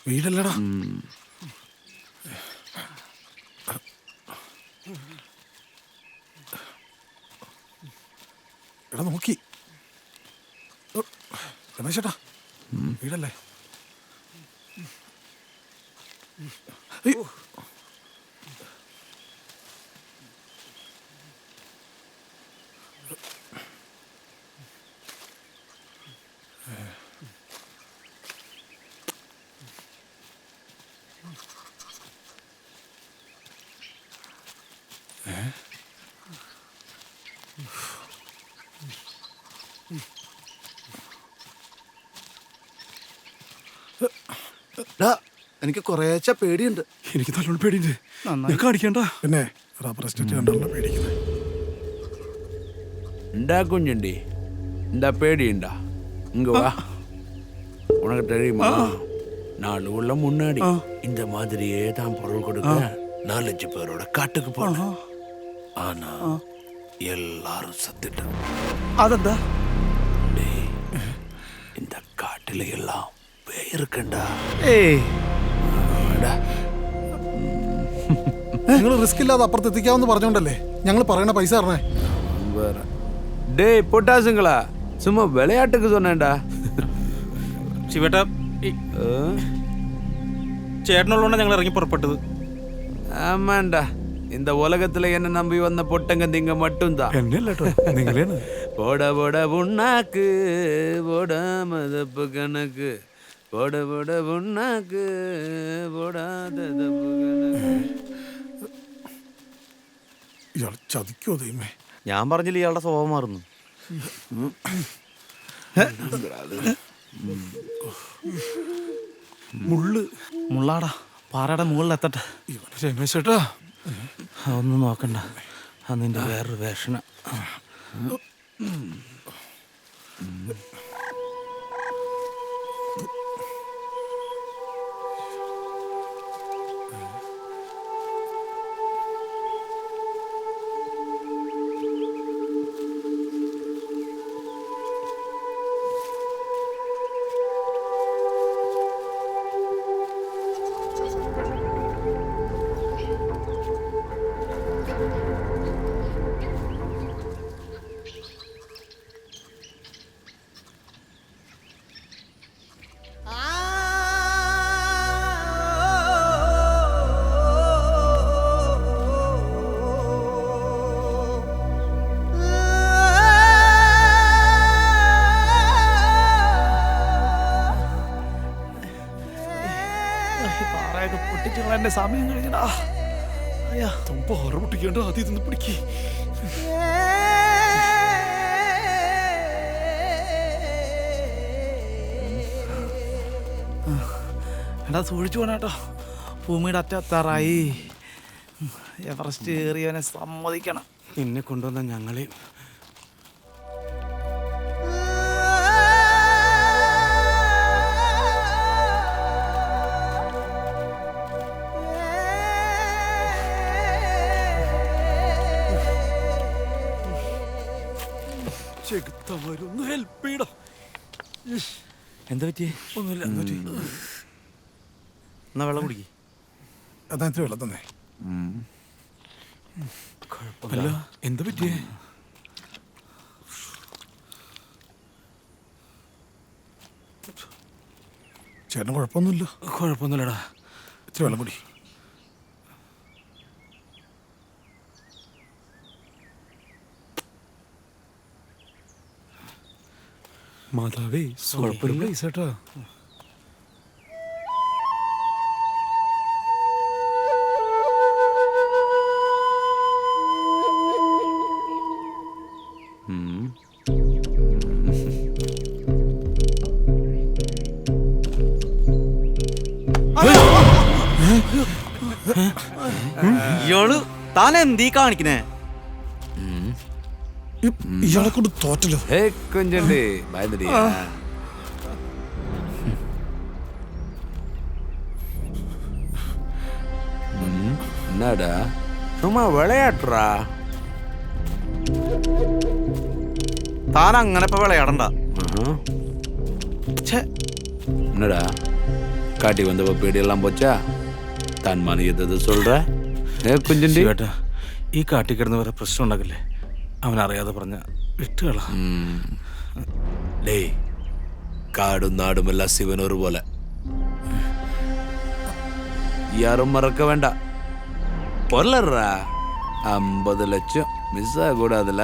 വീടല്ലടാ. എടാ നോക്കി രമേശേട്ടാ, വീടല്ലേ? അയ്യോ. എനിക്ക് കുറേച്ച പേടിയുണ്ട്. എനിക്ക് നല്ലോണം പേടിയുണ്ട്. കാണിക്കണ്ട. പിന്നെ റബ്ബർ എസ്റ്റേറ്റ് കണ്ടല്ലോ പേടിക്കുന്നത്. இந்தா குஞ்சுண்டி, இந்த பேடிண்டா, இங்க வா. உனக்கு தெரியுமா, 4 உள்ள முன்னாடி இந்த மாதிரியே தான் பொருள் கொடுக்க 4-5 பேரோட காட்டுக்கு போனோம். ஆனா எல்லாரும் சத்துட்டாங்க. അതെന്താ? இந்த காட்டுல எல்லாம் பேய் இருக்குண்டா. ഏയ്, നിങ്ങൾ റിസ്ക് ഇല്ലാതെ അപ്പുറത്ത് എത്തിക്കാമെന്ന് പറഞ്ഞോണ്ടല്ലേ ഞങ്ങൾ പറയണ പൈസ തരണേ. டேய் பொட்டாசுங்களா, சும்மா விளையாட்டுக்கு சொன்னேன்டா. ശിവേട്ടാ, ചേട്ടനുള്ളതുകൊണ്ടാണ് ഞങ്ങൾ ഇറങ്ങി പുറപ്പെട്ടത്. ஆமாண்டா, இந்த உலகத்துல என்ன நம்பி வந்த பொட்டங்க திங்க மட்டும்தான். നിങ്ങളാണ്. போட போட புண்ணாக்கு போடாமதப்பு கணக்கு, போட போட புண்ணாக்கு போடாத தப்பு கணக்கு. ഇയാൾ ചതിക്കോ ദൈവമേ? ഞാൻ പറഞ്ഞില്ല ഇയാളുടെ സ്വഭാവം മാറുന്നു. മുള്ളാടാ, പാറയുടെ മുകളിൽ എത്തട്ടെ. രമേശേട്ടാ, അതൊന്നും നോക്കണ്ട, അത് നിന്റെ വേറൊരു വേഷന. എന്റെ സമയം കഴിഞ്ഞടാ. അയ്യാ പാറ പൊട്ടിക്കേണ്ട ആദ്യം ഇതൊന്ന് പിടിക്കേ. എടാ സൂക്ഷിച്ചു പോണേട്ടോ. ഭൂമിയുടെ അറ്റത്താറായി. എവറസ്റ്റ് കയറിയവനെ സമ്മതിക്കണം. നിന്നെ കൊണ്ടുവന്ന ഞങ്ങളെയും ചെകുത്താമാരൊന്ന് ഹെൽപ്പ് ചെയ്യടാ. എന്താ പറ്റിയേ? ഒന്നുമില്ല. എന്നാ വെള്ളം കുടിക്കേ. അതാ ഇത്തിരി വെള്ളം തന്നെ. അല്ല എന്താ പറ്റിയേ? ചേട്ടന് കുഴപ്പമൊന്നുമില്ല. കുഴപ്പമൊന്നുമില്ലടാ. ഇത്തിരി വെള്ളം കുടി. മാതാവേ കുഴപ്പമില്ല ചേട്ടാ. ഇയാള് താൻ എന്തീ കാണിക്കണേ? ഇയാളെ കൊണ്ട് തോറ്റല്ലോ. கொஞ்சண்டி பயந்துடியா? என்னடா சும்மா விளையாட்டுறா. താൻ അങ്ങനെ ഇപ്പൊ വിളയാടണ്ട. என்னடா காட்டி வந்தப்ப பேடி எல்லாம் போச்சா? தான் மணி எது சொல்ற? கொஞ்சண்டி ശിവേട്ടാ, ഈ കാട്ടിൽ കിടന്ന് വരെ പ്രശ്നം ഉണ്ടാക്കില്ലേ? അവനറിയാതെ പറഞ്ഞ വിട്ടുകളാ. டேய் காடும் நாடும் எல்லாம் சிவன் ஒரு போல. யாரும் மறக்க வேண்டாம். பொருளா 50 லட்சம் மிஸ் ஆகக்கூடாதுல.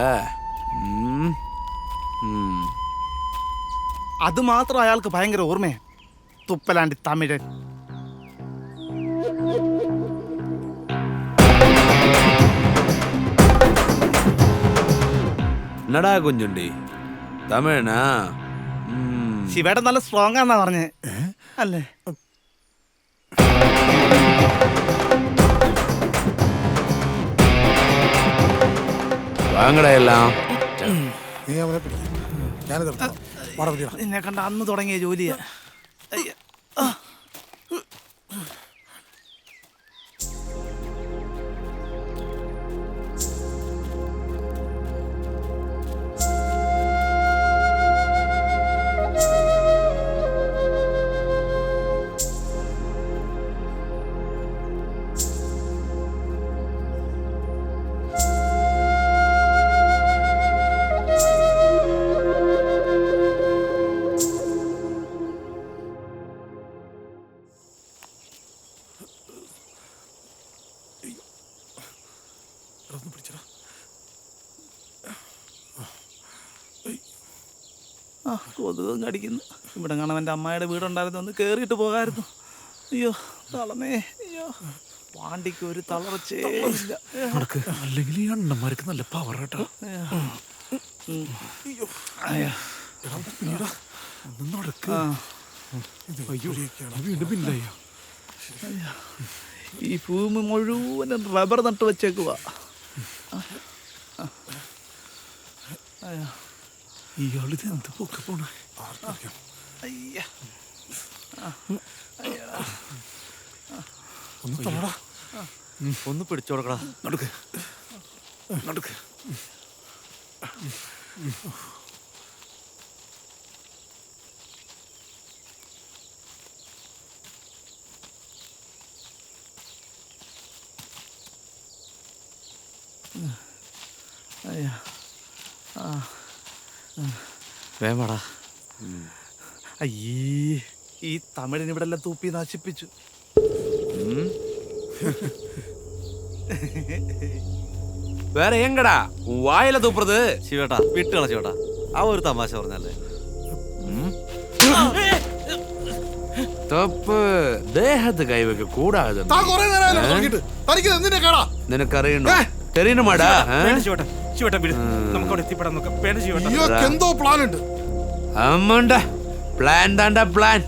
അത് മാത്രം അയാൾക്ക് ഭയങ്കര ഓർമ്മയാ. തുപ്പലാണ്ടി തമിഴൻ. என்னடா கொஞ்சண்டி தமிழனா? ശിവേട്ടൻ നല്ല സ്ട്രോങ് ആന്നാ പറഞ്ഞേ അല്ലേ? வாங்கடா எல்லாம். നീ അവനെ പിടിക്കും. ഞാനിത് എടുത്തോളാം. വാടാ പിടിക്കടാ. നിന്നെ കണ്ട അന്ന് തുടങ്ങിയ ജോലിയാ. അയ്യ. കൊതുകും കടിക്കുന്നു. ഇവിടെ കാണാൻ എൻ്റെ അമ്മായിയുടെ വീടുണ്ടായിരുന്നു. ഒന്ന് കയറിയിട്ട് പോകായിരുന്നു. അയ്യോ തളമേ. അയ്യോ പാണ്ടിക്ക് ഒരു തളർച്ചേ ഇല്ല. അല്ലെങ്കിൽ ഈ അണ്ണന്മാർക്ക് നല്ല പവർ കേട്ടോ. വീണ്ടും പിന്നിലായ ഈ ഭൂമി മുഴുവനും റബ്ബർ നട്ട് വെച്ചേക്കുവാ. ഇയാളിത് എന്ത് പൊക്കെ പോണേ? അയ്യ ഒന്ന് തൊടടാ. ഒന്ന് പിടിച്ചു കൊടുക്കടാ. നടക്ക് നടക്ക്. അയ്യ വേമടാ. അയ്യേ ഈ തമിഴിന് ഇവിടെ എല്ലാം തൂപ്പി നശിപ്പിച്ചു. வேற எங்கடா உன் வாயில துப்புறது? ശിവേട്ടാ വിട്ടുകള ശിവേട്ടാ. ആ ഒരു തമാശ പറഞ്ഞല്ലേ. തപ്പ് ദേഹത്ത് കൈവെക്ക കൂടാതെ താൻ കുറെ നേരം നോക്കിയിട്ട് തനിക്ക് എന്തിന്റെ കേടാ? നിനക്കറിയണോ തെരയണമാടാ വേണ്ട ശിവേട്ടാ, ശിവേട്ടാ വിട്. നമുക്ക് അവിടെ എത്തിപ്പെടാൻ നോക്കാം. വേണ്ട ശിവേട്ടാ. ഇയാൾക്ക് എന്തോ പ്ലാൻ ഉണ്ട്. അമ്മണ്ട പ്ലാൻ താണ്ട പ്ലാൻ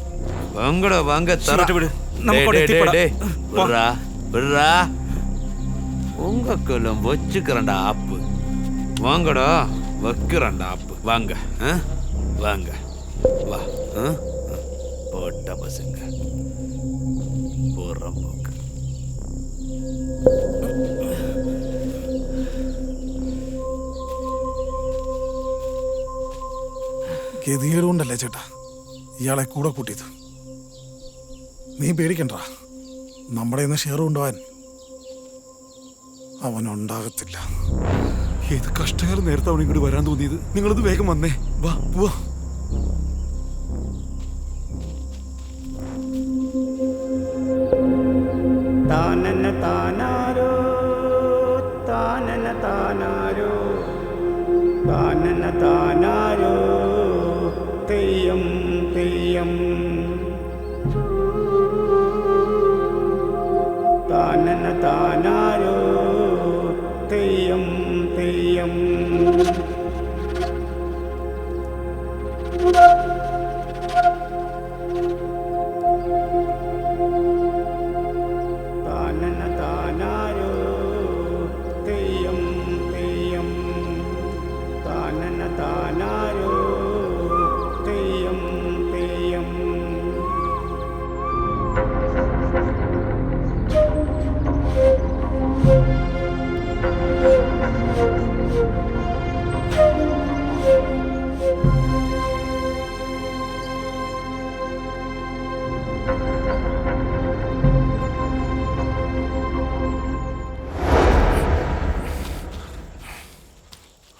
വാങ്ങടോ വാങ്ങ ശിവേട്ടാ വിട്. നമുക്ക് അവിടെ എത്തിപ്പെടാം. உங்களும் வச்சுக்கிறண்ட ஆப்பு வாங்கடா வைக்கிறண்ட ஆப்பு வாங்க வாங்க வா போட்ட பசங்க போடுற போக்கு ഗതികേട് കൊണ്ടല്ലേ ചേട്ടാ ഇയാളെ കൂടെ കൂട്ടിയത്. നീ പേടിക്കണ്ട, നമ്മുടെ ഇന്ന് ഷെയർ കൊണ്ടുപോവാൻ അവനുണ്ടാകത്തില്ല. ഏത് കഷ്ടകാലം നേരത്തെ അവൻ ഇങ്ങോട്ട് വരാൻ തോന്നിയത്. നിങ്ങളിത് വേഗം വന്നേ, വാ പോവാ. താനന താനാരോ താനന താനാരോ താനന താനാരോ തെയ്യം തെയ്യം താനന താനാരോ തെയ്യം തെയ്യം താനന താനാരോ തെയ്യം തെയ്യം താനന താനാരോ തെയ്യം തെയ്യം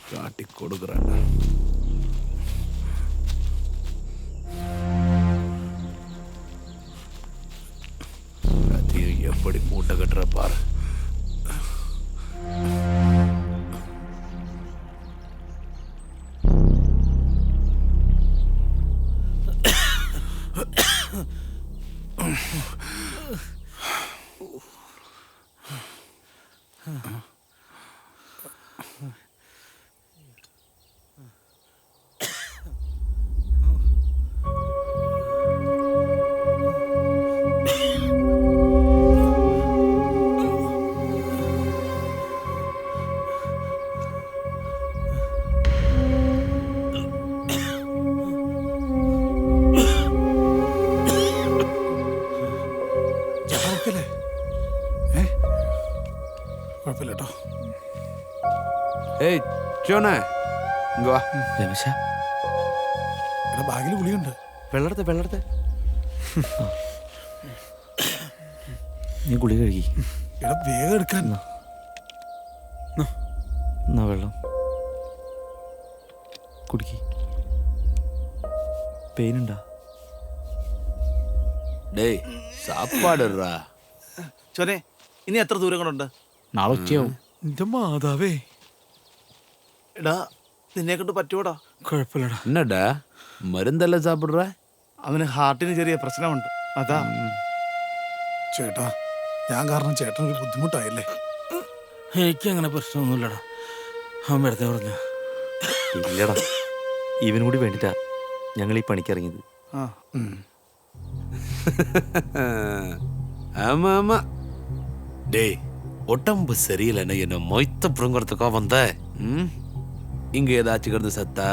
காட்டி கொடுக்குறாங்க. அதையும் எப்படி மூட்டை கட்டுற பாரு. കുഴപ്പമില്ല കേട്ടോ. ഏയ് ചോനെ ഇങ്ങ് വാ. രമേശ ഇവിടെ ബാഗിൽ ഗുളിയുണ്ട്. വെള്ളെടുത്ത് വെള്ളെടുത്ത് നീ ഗുളി കഴുകി. ഇവിടെ വേഗം എടുക്കാൻ. എന്നാ വെള്ളം കുടിക്കി. പെയിനുണ്ടാ? டேய் சாப்பாடுறா. ചോനെ ഇനി എത്ര ദൂരം കൊണ്ടുണ്ട്? നാളെ ഉച്ചയാവും. എന്റെ മാതാവേ, എടാ നിന്നെ കൊണ്ട് പറ്റൂടാ? കുഴപ്പമില്ലടാ. என்னடா மருந்தெல்லாம் சாப்பிடுற? അവന് ഹാർട്ടിന് ചെറിയ പ്രശ്നമുണ്ട്, അതാ. ചേട്ടാ ഞാൻ കാരണം ചേട്ടനൊരു ബുദ്ധിമുട്ടായില്ലേ? എനിക്കങ്ങനെ പ്രശ്നമൊന്നുമില്ലടാ. അവൻ വെറുതെ പറഞ്ഞ. ഇല്ലടാ, ഇവനും കൂടി വേണ്ടിട്ടാ ഞങ്ങൾ ഈ പണിക്കിറങ്ങിയത്. ആ ஆமா ஆமா. டேய் உடம்பு சரியில்லைன்னு என்ன மொய்த்த புடுங்கிறதுக்கா வந்த? இங்க ஏதாச்சும் கிடந்து சத்தா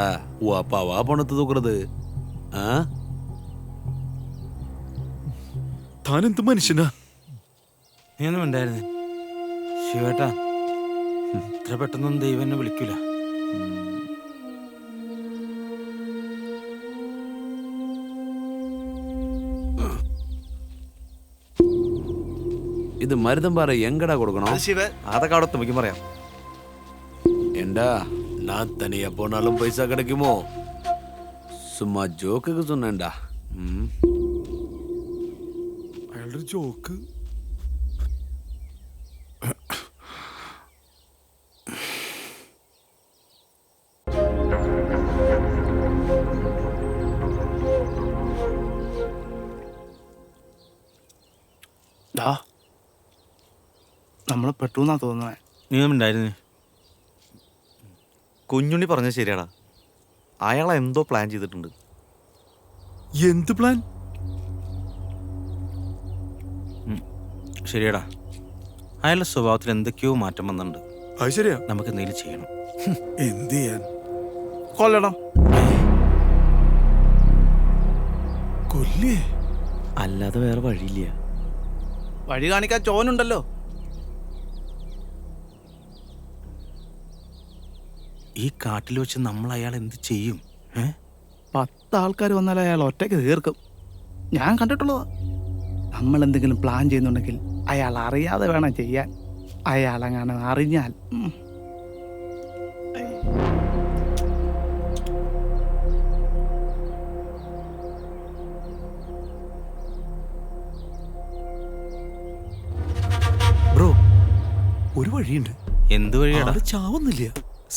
உன் அப்பாவா பணத்தை தூக்குறது? താനെന്ത് മനുഷ്യനാ? നീയൊന്നും ഉണ്ടായിരുന്നേ ശിവേട്ടാ. ഇത്ര പെട്ടെന്നൊന്നും ദൈവം എന്നെ വിളിക്കൂല. இது மருதம்பாறை எங்கடா கொடுக்கணும்? ശിവൻ അതൊക്കെ അവിടെ തുമ്പിക്കും പറയാം. ஏண்டா நான் தனியா போனாலும் பைசா கிடைக்குமோ? சும்மா ஜோக்குக்கு சொன்னேன்டா. അയാളുടെ ജോക്ക്. നമ്മൾ പെട്ടെന്നാ തോന്നുന്നത്. നീ ഉണ്ടായിരുന്നു. കുഞ്ഞുണ്ണി പറഞ്ഞത് ശരിയാടാ, അയാൾ എന്തോ പ്ലാൻ ചെയ്തിട്ടുണ്ട്. എന്ത് പ്ലാൻ? ശരിയടാ, അയാളുടെ സ്വഭാവത്തിൽ എന്തൊക്കെയോ മാറ്റം വന്നിട്ടുണ്ട്. അത് ശരിയാ. നമുക്ക് എന്തെങ്കിലും ചെയ്യണം. എന്ത് ചെയ്യാൻ? കൊല്ലണം. കൊല്ലേ? അല്ലാതെ വേറെ വഴിയില്ല. വഴി കാണിക്കാൻ ചോനുണ്ടല്ലോ. ഈ കാട്ടിൽ വെച്ച് നമ്മൾ അയാൾ എന്ത് ചെയ്യും? 10 ആൾക്കാർ വന്നാൽ അയാൾ ഒറ്റയ്ക്ക് തീർക്കും. ഞാൻ കണ്ടിട്ടുള്ളതാ. നമ്മൾ എന്തെങ്കിലും പ്ലാൻ ചെയ്യുന്നുണ്ടെങ്കിൽ അയാൾ അറിയാതെ വേണം ചെയ്യാൻ. അയാൾ അങ്ങനെ അറിഞ്ഞാൽ ബ്രോ, ഒരു വഴിയുണ്ട്. എന്ത് വഴിയാടാ? ആള് ചാവുന്നില്ല.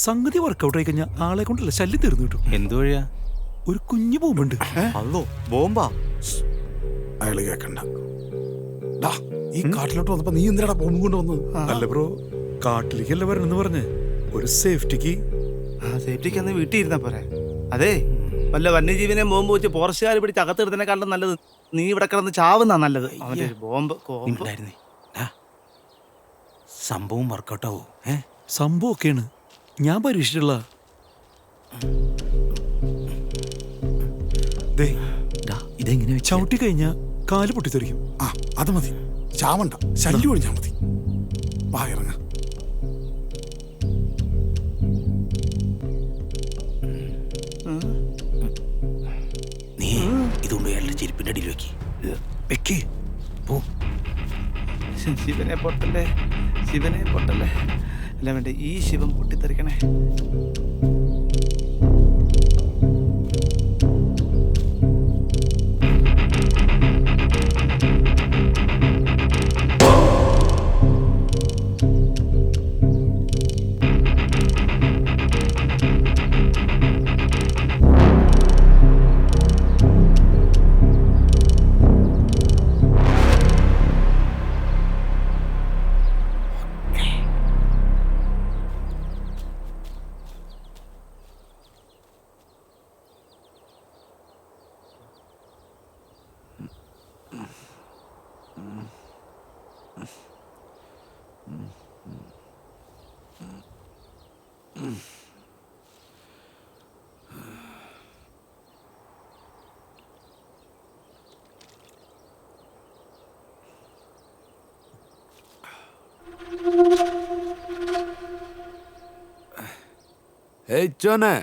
സംഗതി വർക്കൗട്ട് ആയി കഴിഞ്ഞാൽ ആളെ കൊണ്ടല്ല ശല്യം തീർന്നു കിട്ടും. എന്ത് വഴിയാ? ഒരു കുഞ്ഞു ബോംബുണ്ട്. അതോ ബോംബാ? അയാള് കേക്കണ്ട. ഈ കാട്ടിലോട്ട് വന്നപ്പോ നീ എന്തിനാ ബോംബ് കൊണ്ടുവന്നത്? അല്ല ബ്രോ, കാട്ടിലേക്കല്ല വരണെന്ന് പറഞ്ഞ് ഒരു സേഫ്റ്റിക്ക്. സേഫ്റ്റിക്ക് അന്ന് വീട്ടിൽ ഇരുന്നാ പോരെ. അതെ, വല്ല വന്യജീവിനെ ബോംബ് വെച്ച് ഫോറസ്റ്റുകാർ പിടിച്ച് അകത്തിടുന്നതിനെക്കാളും നല്ലത് നീ ഇവിടെ കിടന്ന് ചാവുന്നാ നല്ലത്. അവന്റെ ഒരു ബോംബ് ഉണ്ടായിരുന്നേ. സംഭവം വർക്കൗട്ടാവോ? സംഭവം ഒക്കെയാണ്, ഞാൻ പരീക്ഷിച്ചിട്ടുള്ള. ഇതെങ്ങനെ ചവിട്ടി കഴിഞ്ഞാ കാല് പൊട്ടിത്തെറിക്കും. അത് മതി, ചാവണ്ട, ശല്യം ഒഴിഞ്ഞാ മതി. വാ ഇറങ്ങ. നീ ഇതുകൊണ്ട് അയാളുടെ ചെരുപ്പിന്റെ അടിയിൽ വെക്കേ. പോ. ശിവനെ പൊട്ടല്ലേ, ശിവനെ പൊട്ടല്ലേ. അല്ല വേണ്ട, ഈ ശിവൻ പൊട്ടിത്തെറിക്കണേ. ഏയ് ചോനെ,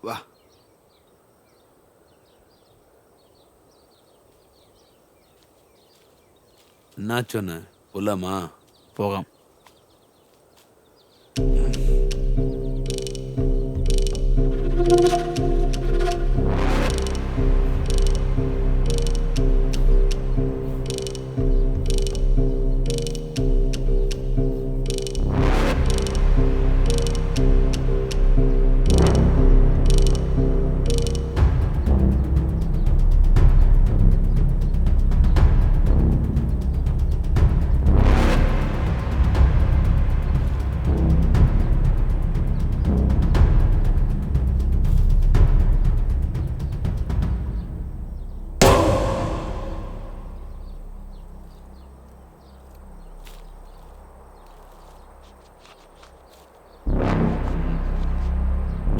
വാ. എന്നാ ചോനെ, പോലാമാ? പോകാം.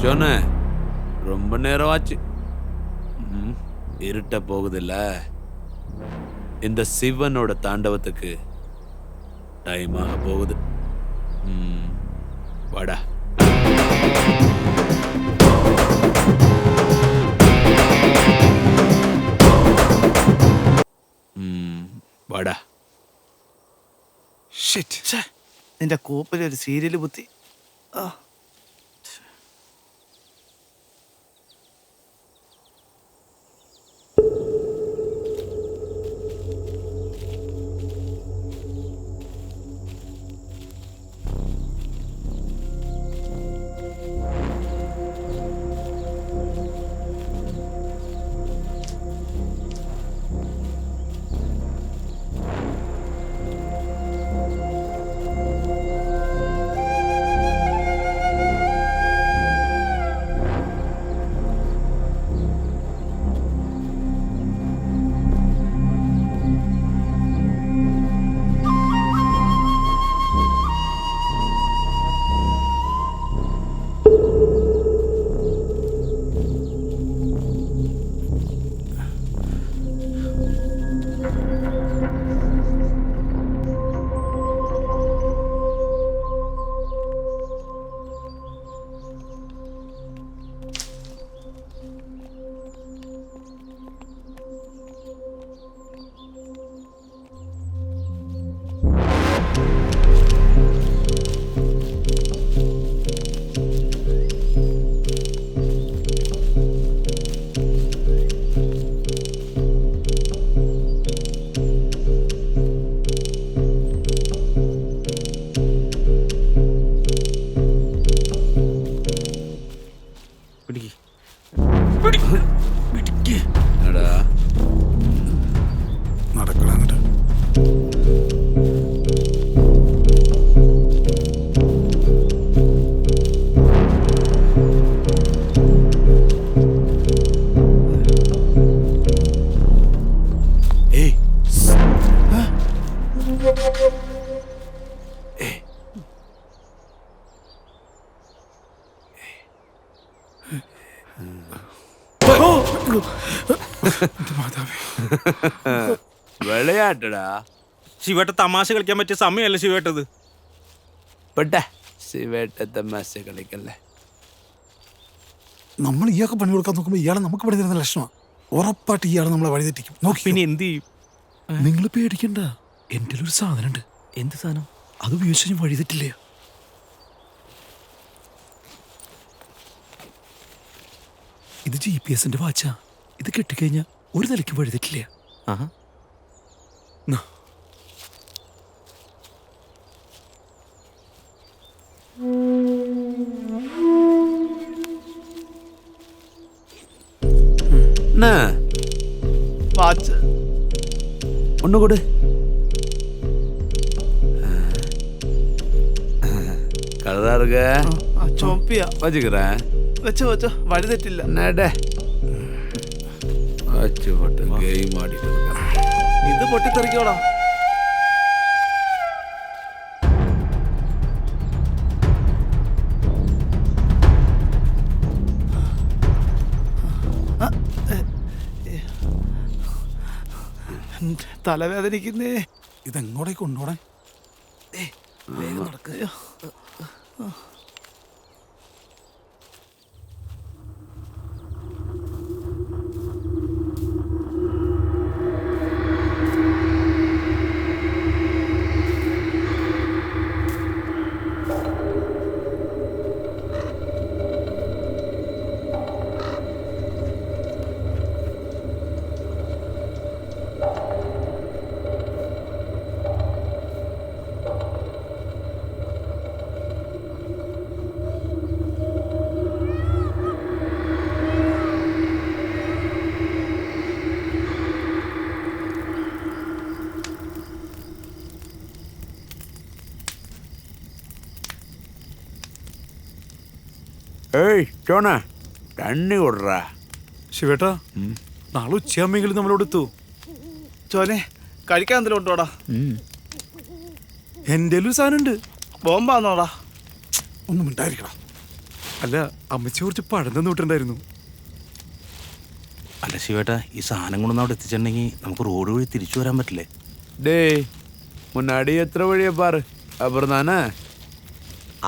ஜோனே, ரொம்ப நேரம் ஆச்சு. இருட்ட போகுதில்ல. இந்த சிவனோட தாண்டவத்துக்கு டைம் ஆக போகுது. வாடா. വാടാ. നിന്റെ കൂപ്പിൽ ഒരു സീരിയല് ബുദ്ധി. വിളയാട്ടടാ. ശിവേട്ട തമാശ കളിക്കാൻ പറ്റിയ സമയമല്ല ശിവേട്ടത്. പെട്ടെ ശിവേട്ട തമാശ കളിക്കല്ലേ. നമ്മൾ ഇയാൾക്ക് പണി കൊടുക്കാൻ നോക്കുമ്പോൾ ഇയാളെ നമുക്ക് പണി തരുന്ന ലക്ഷണമാണ്. ഉറപ്പായിട്ട് ഇയാളെ നമ്മളെ വഴിതെറ്റിക്കും. നോക്കി പിന്നെ എന്ത് ചെയ്യും? നിങ്ങൾ പേടിക്കണ്ട, എൻ്റെ ഒരു സാധനം ഉണ്ട്. എന്ത് സാധനം? അത് ഉപയോഗിച്ച് ഞാൻ വഴിതെറ്റില്ല. ഇത് GPS-ന്റെ വാച്ചാ. ഇത് കെട്ടിക്കഴിഞ്ഞാൽ ഒരു നിലയ്ക്ക് വഴിതെറ്റില്ല. നാ. വാച്ച് ഒന്നുകൂടെ கலரா இருக்க. ചോപ്പിയാ வச்சுக்கிறேன். വെച്ചോ വെച്ചോ, വഴി തെറ്റില്ല. நட வச்சு போட்டு கேம் ஆடிட்டு இருக்கேன். ഇത് പൊട്ടിത്തെറിക്കോടാ. തലവേദനിക്കുന്നേ. ഇതെങ്ങോട്ടേക്ക് കൊണ്ടുപോണേ? വേഗം നടക്കുക. ഏയ് ചോണ തണ്ണി കൊടുറാ. ശിവേട്ടാ, നാളെ ഉച്ചയാകുമെങ്കിലും നമ്മളോട് എത്തൂ. ചോനെ കഴിക്കാൻ എന്തെങ്കിലും ഉണ്ടോടാ? എൻ്റെ ഒരു സാധനം ഉണ്ട്. ബോംബാന്നോടാ? ഒന്നും ഉണ്ടായിരിക്കണം. അല്ല, അമ്മച്ചി കുറച്ച് പഴം തന്നിട്ടുണ്ടായിരുന്നു. അല്ല ശിവേട്ട, ഈ സാധനം കൊണ്ടൊന്നും അവിടെ എത്തിച്ചിട്ടുണ്ടെങ്കിൽ നമുക്ക് റോഡ് വഴി തിരിച്ചു വരാൻ പറ്റില്ലേ? டேய் முன்னாடி எத்தனை வழியை பாரு, அப்புறம் தானே.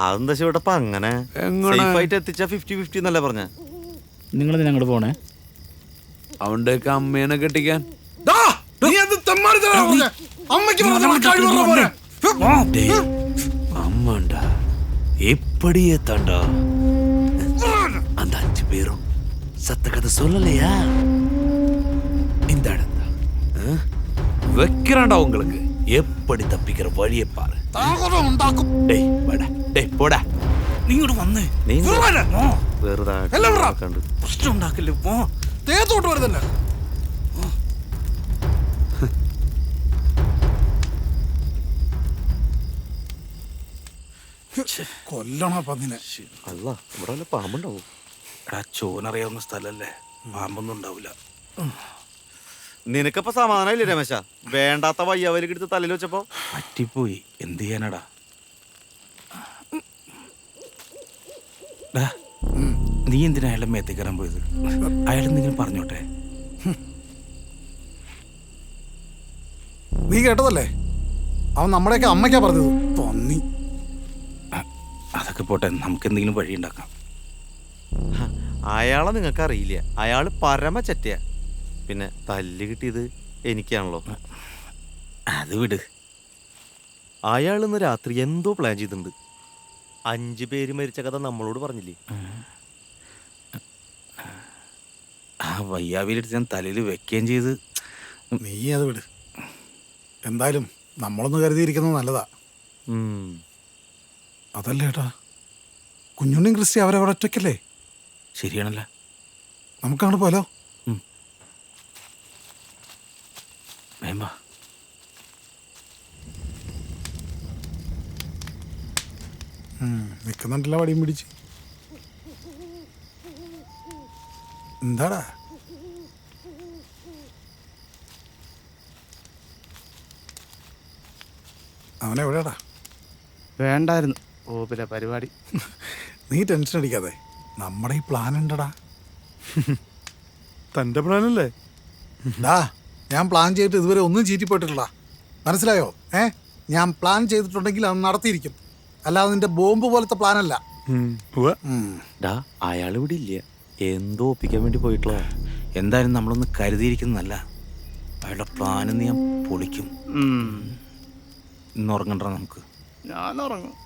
അതെന്താ ശിവട്ടപ്പ അങ്ങനെ? എങ്ങനെ? Safe ആയിട്ട് എത്തിച്ചാ 50-50 എന്നല്ലേ പറഞ്ഞ? നിങ്ങൾ ഞങ്ങോട്ട് പോണേ? അവൻ്റെയൊക്കെ അമ്മേനെ കെട്ടിക്കാൻ. அம்மாண்டா எப்படி ஏத்தாண்டா? அந்த 5 பேரும் சத்த கதை சொல்லலையா? இந்த இடம் தான் வைக்கிறான்டா உங்களுக்கு. எப்படி தப்பிக்கிற வழியை பாரு. டேய் வாடா, டேய் போடா. നീ ഇങ്ങോട്ട് വന്നേ. വെറുതെ കണ്ട് പ്രശ്നം ഉണ്ടാക്കല്ലേ. പോ. തേത്തോട്ട് വരുന്നല്ലേ? കൊല്ലണ പന്നിനെ. അല്ല, ഇവിടെ വല്ല പാമ്പുണ്ടാവും. എടാ, ചോനറിയാവുന്ന സ്ഥലല്ലേ, പാമ്പൊന്നും ഉണ്ടാവില്ല. നിനക്കപ്പോ സമാധാനമില്ലേ രമേശ? വേണ്ടാത്ത വയ്യാവലിക്ക് എടുത്ത് തലയിൽ വെച്ചപ്പോ പറ്റിപ്പോയി. എന്ത് ചെയ്യാനടാ? ഡാ, നീ എന്തിനാ അയാളുടെ മേത്തേക്ക് കയറാൻ പോയത്? അയാൾ എന്തെങ്കിലും പറഞ്ഞോട്ടെ? നീ കേട്ടതല്ലേ? അവൻ നമ്മുടെയൊക്കെ അമ്മയ്ക്കാ പറഞ്ഞത്. തോന്നി. അതൊക്കെ പോട്ടെ, നമുക്ക് എന്തെങ്കിലും വഴി ഉണ്ടാക്കാം. അയാളെ നിങ്ങൾക്ക് അറിയില്ല. അയാള് പരമ ചറ്റയ. പിന്നെ തല്ല് കിട്ടിയത് എനിക്കാണല്ലോ. അത് വിട്. അയാൾ ഇന്ന് രാത്രി എന്തോ പ്ലാൻ ചെയ്തിട്ടുണ്ട്. 5 പേര് മരിച്ച കഥ നമ്മളോട് പറഞ്ഞില്ലേ? ആ വയ്യാവിലെടുത്ത് ഞാൻ തലയിൽ വെക്കുകയും ചെയ്ത്. നീ അത് വിട്. എന്തായാലും നമ്മളൊന്ന് കരുതിയിരിക്കുന്നത് നല്ലതാ. അതല്ലേ ഏട്ടാ, കുഞ്ഞുണ്ണിയും ക്രിസ്റ്റി അവരവിടെ ഒറ്റയ്ക്കല്ലേ? ശരിയാണല്ലോ. നമുക്കങ്ങോട്ട് പോലോ. വേമ്പ നിൽക്കുന്നുണ്ടല്ലോ വടിയും പിടിച്ച്. എന്താടാ? അവനെവിടെയാടാ? വേണ്ടായിരുന്നു. ഓ പിന്നെ പരിപാടി. നീ ടെൻഷൻ അടിക്കാതെ, നമ്മുടെ ഈ പ്ലാൻ ഉണ്ടടാ. തന്റെ പ്ലാനല്ലേ? ഞാൻ പ്ലാൻ ചെയ്തിട്ട് ഇതുവരെ ഒന്നും ചീറ്റിപ്പോയിട്ടില്ല. മനസ്സിലായോ? ഞാൻ പ്ലാൻ ചെയ്തിട്ടുണ്ടെങ്കിൽ അത് നടത്തിയിരിക്കും. അല്ലാതെ നിന്റെ ബോംബ് പോലത്തെ പ്ലാനല്ല. അയാൾ ഇവിടെ ഇല്ല, എന്തോ ഒപ്പിക്കാൻ വേണ്ടി പോയിട്ടുള്ള. എന്തായാലും നമ്മളൊന്ന് കരുതിയിരിക്കുന്നതല്ല. അയാളുടെ പ്ലാന് ഞാൻ പൊളിക്കും. ഇന്ന് ഉറങ്ങണ്ട നമുക്ക്. ഞാൻ ഉറങ്ങും.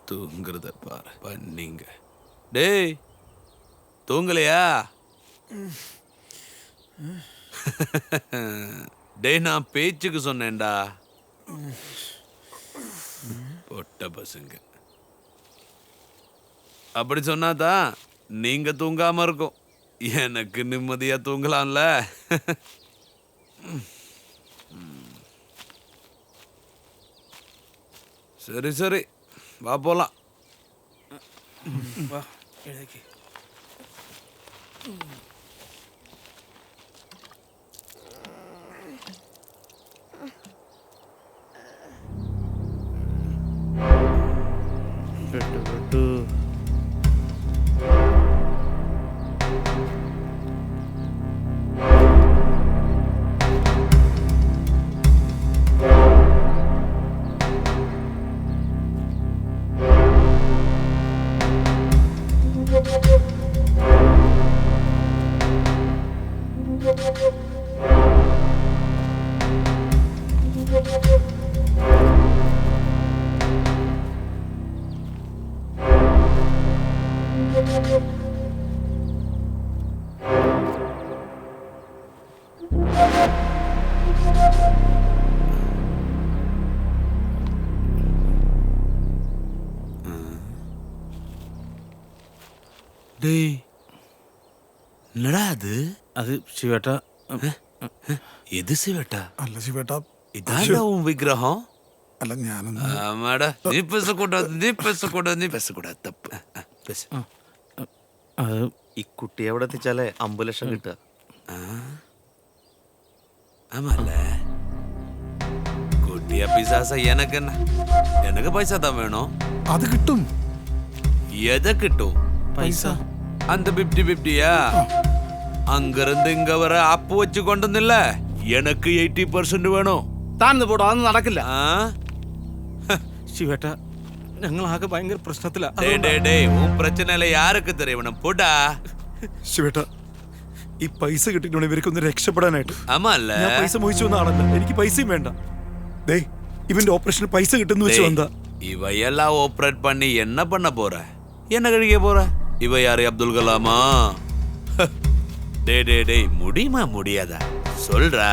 தூங்குறத பாரு பண்ணீங்க. டேய் தூங்கலையா? டேய் நான் பேச்சுக்கு சொன்னேன்டா. பொட்ட பசங்க அப்படி சொன்னாதான் நீங்க தூங்காம இருக்கும். எனக்கு நிம்மதியா தூங்கலாம்ல. சரி சரி வா போலாம். വാ എഴുതേക്ക്. டேய் என்னடா அது? അത് ശിവേട്ട. எது சிவட்டா? അല്ല ശിവേട്ടാ, இதான்டா உன் விக்கிரகம்? അല്ല ഞാനൊന്ന് ஆமாடா. நீ பேசக்கூடாது தப்பு. பேசு. അത് ഈ കുട്ടിയെ എവിടെ എത്തിച്ചാലേ 50 ലക്ഷം കിട്ടുക. ஆமால குட்டியா பிசாசா எனக்கு என்ன? எனக்கு பைசா தான் வேணும். അത് കിട്ടും. எதை கிட்டும்? പൈസ. அந்த 50-50யா? அங்கிருந்து இங்க வர அப்பு வச்சு கொண்டு வந்தில்ல, எனக்கு 80% வேணும். താൻ പോടോ, അതൊന്നും നടക്കില്ല. ശിവേട്ട, ഞങ്ങളാകെ ഭയങ്കര പ്രശ്നത്തിലാ. டேய் உன் பிரச்சனையில யாருக்கு தெரியணும்? போடா. ശിവേട്ട, ഈ പൈസ കിട്ടിയിട്ടുണ്ട് ഇവർക്കൊന്ന് രക്ഷപ്പെടാനായിട്ട്. ஆமால்ல ഞാൻ പൈസ മോഹിച്ചു വന്ന ആളല്ല, എനിക്ക് പൈസയും വേണ്ട. ദേ ഇവന്റെ ഓപ്പറേഷന് പൈസ കിട്ടുന്നു വെച്ച് വന്നാ. இவையெல்லாம் ஆப்ரேட் பண்ணி என்ன பண்ண போற? என்ன கழிக்க போற? இவ யாரு, அப்துல் கலாமா? டேய் முடியுமா முடியாதா சொல்றா.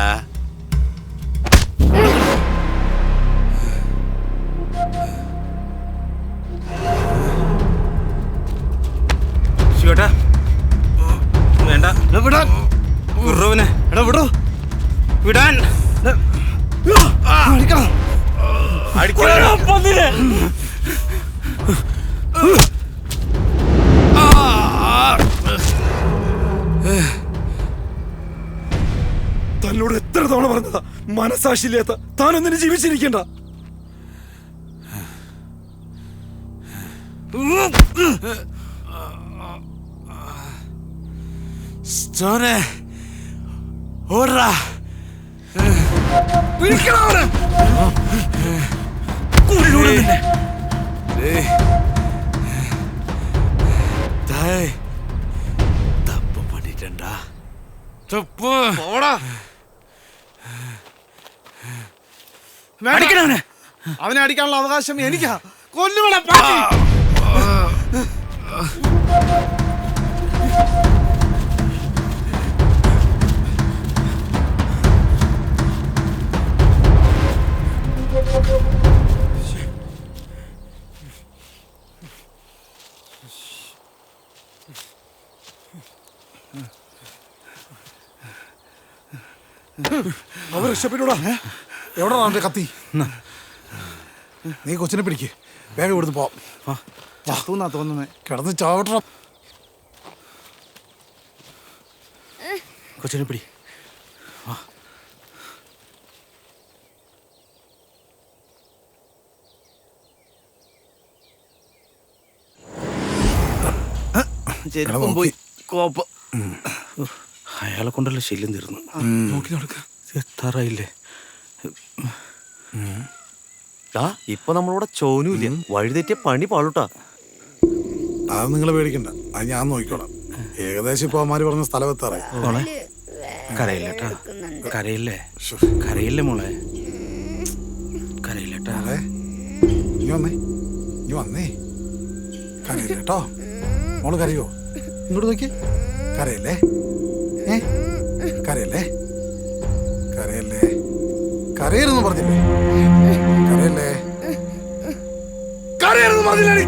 ശിവേട്ട വേണ്ട. വിടാൻ വിടറവനെ. എടാ വിടോ, വിടാൻ. അടിക്കണം. തന്നോട് എത്ര തവണ പറഞ്ഞതാ, മനസാക്ഷിയില്ലാത്ത താനൊന്നിനും ജീവിച്ചിരിക്കണ്ട. സ്റ്റോനെ ഓടാ. തപ്പ് പണിട്ടണ്ടാ. തപ്പ് ഓടാ. അടിക്കണവനെ. അവനെ അടിക്കാനുള്ള അവകാശം എനിക്കാ. കൊല്ലുവിടാ പാട്ടി. അവർ രക്ഷപ്പെട്ടൂടാ. എവിടെ അവന്റെ കത്തി? നീ കൊച്ചിനെ പിടിക്ക്, വേഗം ഇവിടുന്ന് പോവാം. ചത്തൂന്നാ തോന്നുന്നേ. കിടന്ന് ചാവട്ടണം. കൊച്ചിനെ പിടി. ചെരുപ്പം പോയി. കോപ്പ. അയാളെ കൊണ്ടല്ലേ ശല്യം തീർന്നു. നോക്കി നടക്ക. എത്താറായില്ലേ? ഇപ്പൊ നമ്മളിവിടെ ചോനുമില്ല. വഴിതെറ്റിയ പണി പാളൂട്ടാ. അത് നിങ്ങൾ പേടിക്കണ്ട, അത് ഞാൻ നോക്കിക്കോളാം. ഏകദേശം ഇപ്പൊ അവന്മാര് പറഞ്ഞ സ്ഥലം എത്താറായി. മോളെ കരയില്ലേട്ടാ, കരയില്ലേ, കരയില്ലേ മോളെ, കരയില്ലേട്ടാ. നീ വന്നേ, നീ വന്നേ. കരയില്ല കേട്ടോ. മോള് കരയോ? ഇങ്ങോട്ട് നോക്കി. കരയല്ലേ? കരയല്ലേ? കരയല്ലേ? കരയരുന്ന് പറഞ്ഞില്ലേ? കരയല്ലേ? കരയരുന്ന് പറഞ്ഞില്ലേ?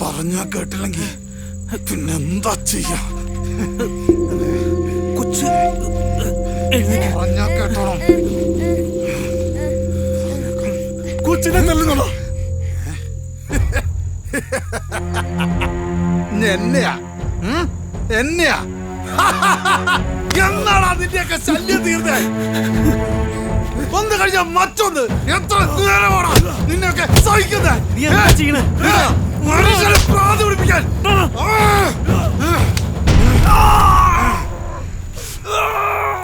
പറഞ്ഞാ കേട്ടില്ലെങ്കിൽ പിന്നെന്താ ചെയ്യാ? കൊച്ചു പറഞ്ഞാ കേട്ടോണം. കൊച്ചിനെ തല്ലുന്നോ? എന്നെയാ എന്നെയാ എന്നാണ് അതിന്റെയൊക്കെ ശല്യം തീർന്നേ? ഒന്ന് കഴിഞ്ഞ മറ്റൊന്ന്. എത്ര നേരമാണ് നിന്നെയൊക്കെ സഹിക്കുന്നത്? മനുഷ്യരെ പ്രാന്ത് പിടിപ്പിക്കാൻ.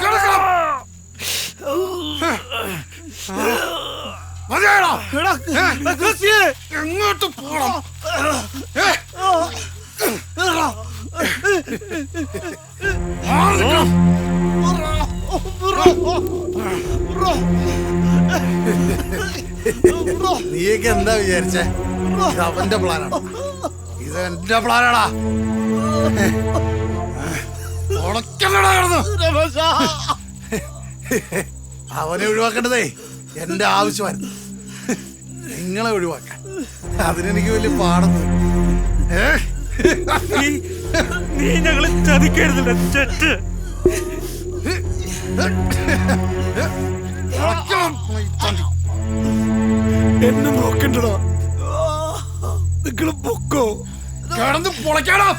കിടക്കണം. മതിയായടാ. എങ്ങോട്ട് പോണം? നീയൊക്കെ എന്താ വിചാരിച്ചേ? അവന്റെ പ്ലാനാണ്. ഇത് എന്റെ പ്ലാനാടാ. അവനെ ഒഴിവാക്കേണ്ടതേ എന്റെ ആവശ്യമായിരുന്നു. നിങ്ങളെ ഒഴിവാക്കാൻ അതിനെനിക്ക് വലിയ പാടൊന്നും. നീ ഞങ്ങളെ ചതിക്കരുതല്ല ചെറ്റ്. എന്നെ നോക്കണ്ടടാ, നിങ്ങള് പൊക്കോ. കിടന്ന് പൊളക്കാടാ.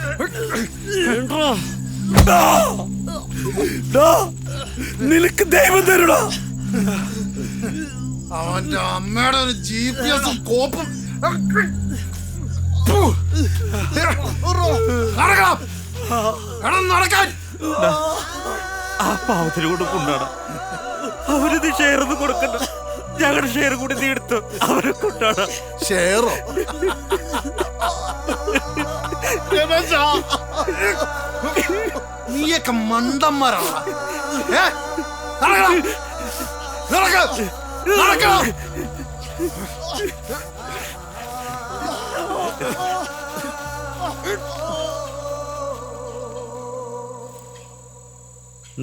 നിനക്ക് ദൈവം തരുടാ. അവന്റെ അമ്മയുടെ ഒരു GPS കോപ്പും. നടക്കാൻ ആ പാവത്തിന് കൊണ്ട് കൊണ്ടാടാ. അവരിത് ഷെയർ ഒന്നും കൊടുക്കണ്ട, ഞങ്ങളുടെ ഷെയർ കൂടി നീ എടുത്തു. അവരെ കൊണ്ടാടാ. ഷെയറോ? നീയൊക്കെ മണ്ടന്മാരാണ്.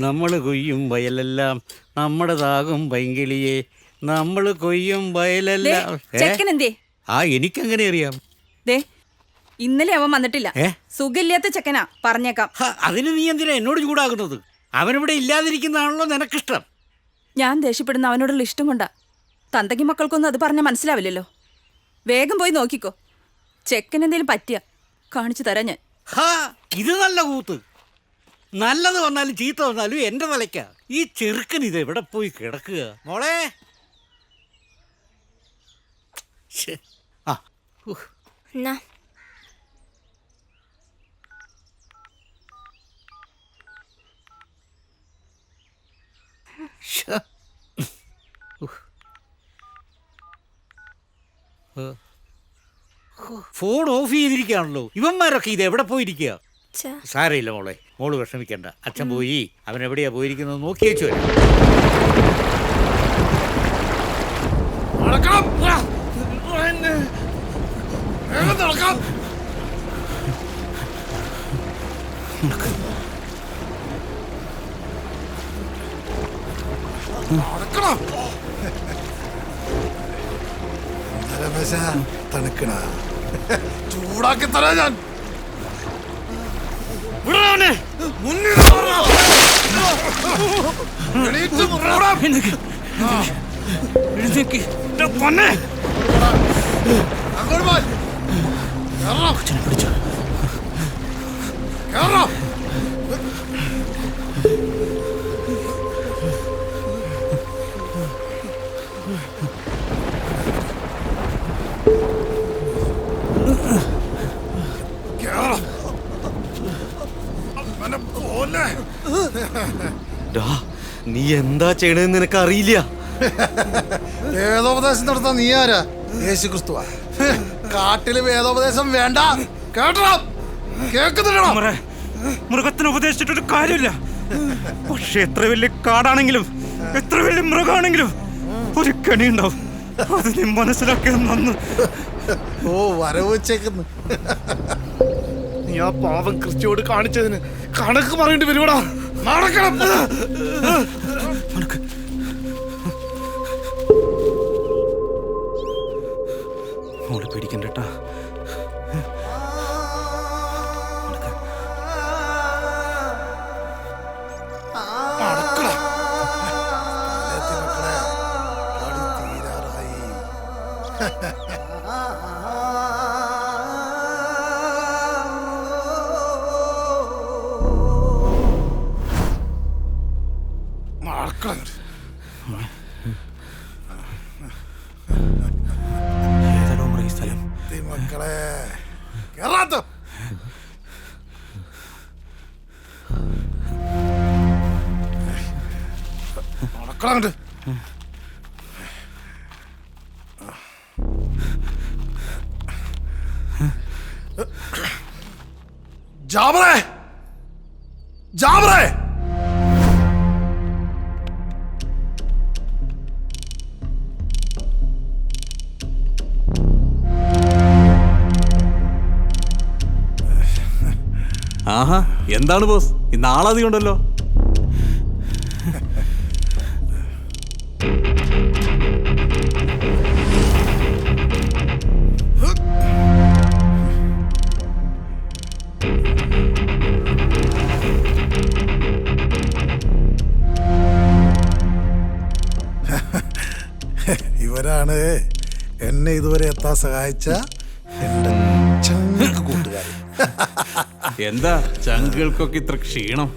നമ്മൾ കൊയ്യും വയലെല്ലാം നമ്മുടെതാകും പൈങ്കിളിയെ. നമ്മൾ കൊയ്യും വയലെല്ലാം. ചെക്കനെന്തേ? ആ എനിക്കങ്ങനെ അറിയാം. ദേ ഇന്നലെ അവൻ വന്നിട്ടില്ല. സുഖമില്ലാത്ത ചെക്കനാ, പറഞ്ഞേക്കാം. അതിന് നീ എന്തിനാ എന്നോട് ചൂടാകുന്നത്? അവനിവിടെ ഇല്ലാതിരിക്കുന്നതാണല്ലോ നിനക്കിഷ്ടം. ഞാൻ ദേഷ്യപ്പെടുന്ന അവനോടുള്ള ഇഷ്ടം കൊണ്ടാ. തന്തയ്ക്ക് മക്കൾക്കൊന്നും അത് പറഞ്ഞാൽ മനസ്സിലാവില്ലല്ലോ. വേഗം പോയി നോക്കിക്കോ. ചെക്കൻ എന്തേലും പറ്റിയ കാണിച്ചു തരാം ഞാൻ. ഇത് നല്ല കൂത്ത്. നല്ലത് വന്നാലും ചീത്ത വന്നാലും എന്റെ തലയ്ക്ക. ഈ ചെറുക്കൻ ഇത് എവിടെ പോയി കിടക്കുക? മോളെ എന്നാ ഫോൺ ഓഫ് ചെയ്തിരിക്കുകയാണല്ലോ. ഇവന്മാരൊക്കെ ഇത് എവിടെ പോയിരിക്കുക? സാരമില്ല മോളെ, മോള് വിഷമിക്കണ്ട. അച്ഛൻ പോയി അവൻ എവിടെയാ പോയിരിക്കുന്നത് നോക്കി വെച്ചു. തണുക്കണ ചൂടാക്കി തരാ ഞാൻ. നീ എന്താ ചെയ്യണെന്ന് നിനക്ക് അറിയില്ല. വേദോപദേശം നടത്താൻ നീ ആരാ? യേശു ക്രിസ്തുവാ. കാട്ടില് വേദോപദേശം വേണ്ട. കേട്ടോ? കേൾക്കുന്നുണ്ടോ? മൃഗത്തിന് ഉപദേശിച്ചിട്ടൊരു കാര്യമില്ല. പക്ഷെ എത്ര വലിയ കാടാണെങ്കിലും എത്ര വലിയ മൃഗമാണെങ്കിലും ഒരു കെണി ഉണ്ടാവും. അത് നീ മനസ്സിലാക്കിയത് നന്ന്. ഓ, വരവ് വെച്ചേക്കുന്നു. നീ ആ പാവം ക്രിസ്റ്റിയോട് കാണിച്ചതിന് കണക്ക് പറയേണ്ടി വരുവാടാ. നടക്കണം. മോള് പേടിക്കണ്ടേട്ടാ. ഏതാണോ ഈ സ്ഥലം? മക്കളെ കേറാത്ത നടക്കണങ്ങട്ട്. ജാബറേ, ജാബറേ, ആഹാ, എന്താണ് ബോസ് ഇന്ന് ആളധികം ഉണ്ടല്ലോ? ഇവരാണ് എന്നെ ഇതുവരെ എത്താൻ സഹായിച്ച എന്റെ ചങ്ങക്ക് കൂട്ടുകാരൻ. എന്താ ചങ്കുകൾക്കൊക്കെ ഇത്ര ക്ഷീണം?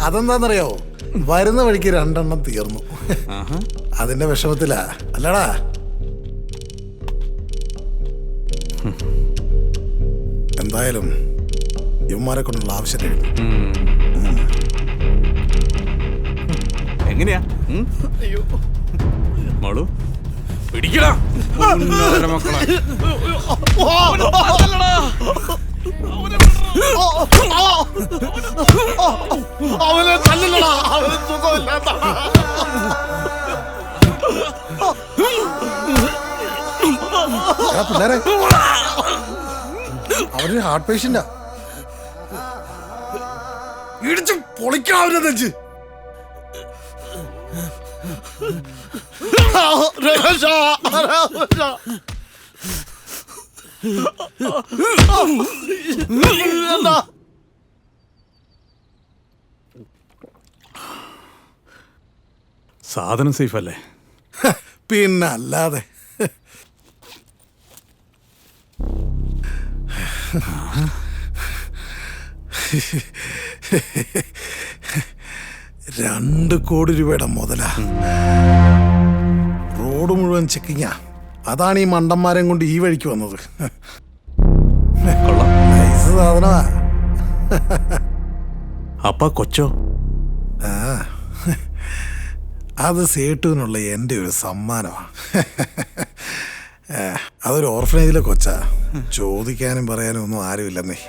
അതെന്താന്നറിയോ? വരുന്ന വഴിക്ക് 2 എണ്ണം തീർന്നു. അതിന്റെ വിഷമത്തിലാ. അല്ലടാ, എന്തായാലും ഇവന്മാരെ കൊണ്ടുള്ള ആവശ്യമില്ല. എങ്ങനെയാ മോളു? പിടിക്കടാ മക്കളെ. അവനെ തല്ലില്ലടാ. അവന് സുഖമില്ലാത്ത പിള്ളേരെ, അവര് ഹാർട്ട് പേഷ്യന്റാ. ഇടിച്ച് പൊളിക്കണം അവരെ നെഞ്ച്. സാധനം സേഫ് അല്ലേ? പിന്നല്ലാതെ. രണ്ട് കോടി രൂപയുടെ മുതലാ. റോഡ് മുഴുവൻ ചെക്കിങ്ങാ. അതാണ് ഈ മണ്ടന്മാരെ കൊണ്ട് ഈ വഴിക്ക് വന്നത്. നൈസ് സാധനമാ. അപ്പ കൊച്ചോ? ആ, അത് സേട്ടുവിനുള്ള എൻ്റെ ഒരു സമ്മാനമാണ്. അതൊരു ഓർഫനേജിലെ കൊച്ചാ. ചോദിക്കാനും പറയാനും ഒന്നും ആരുമില്ലെന്നേ.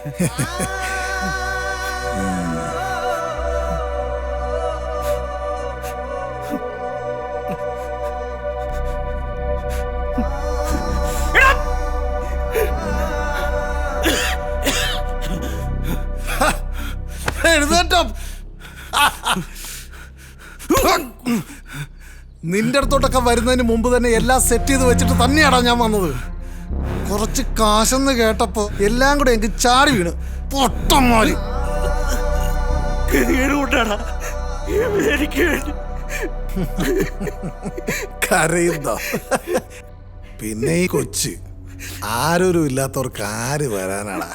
നിന്റെ അടുത്തോട്ടൊക്കെ വരുന്നതിന് മുമ്പ് തന്നെ എല്ലാം സെറ്റ് ചെയ്ത് വെച്ചിട്ട് തന്നെയാടാ ഞാൻ വന്നത്. കുറച്ച് കാശെന്ന് കേട്ടപ്പോ എല്ലാം കൂടെ എനിക്ക് ചാടി വീണ് പൊട്ടന്മാര്. കൊണ്ടാണ് എനിക്ക് വേണ്ടി കരയുന്നോ? പിന്നെ ഈ കൊച്ച് ആരൊരു ഇല്ലാത്തവർക്ക് ആര് വരാനാടാ?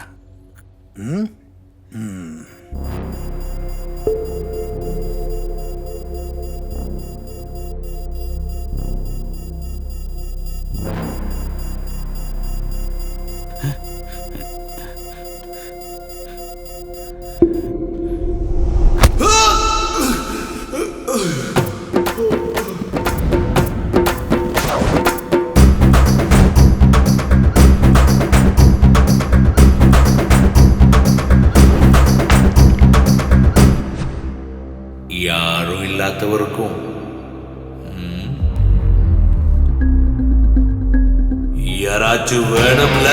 யாரும் இல்லாதவருக்கும் யாராச்சும் வேணும்ல?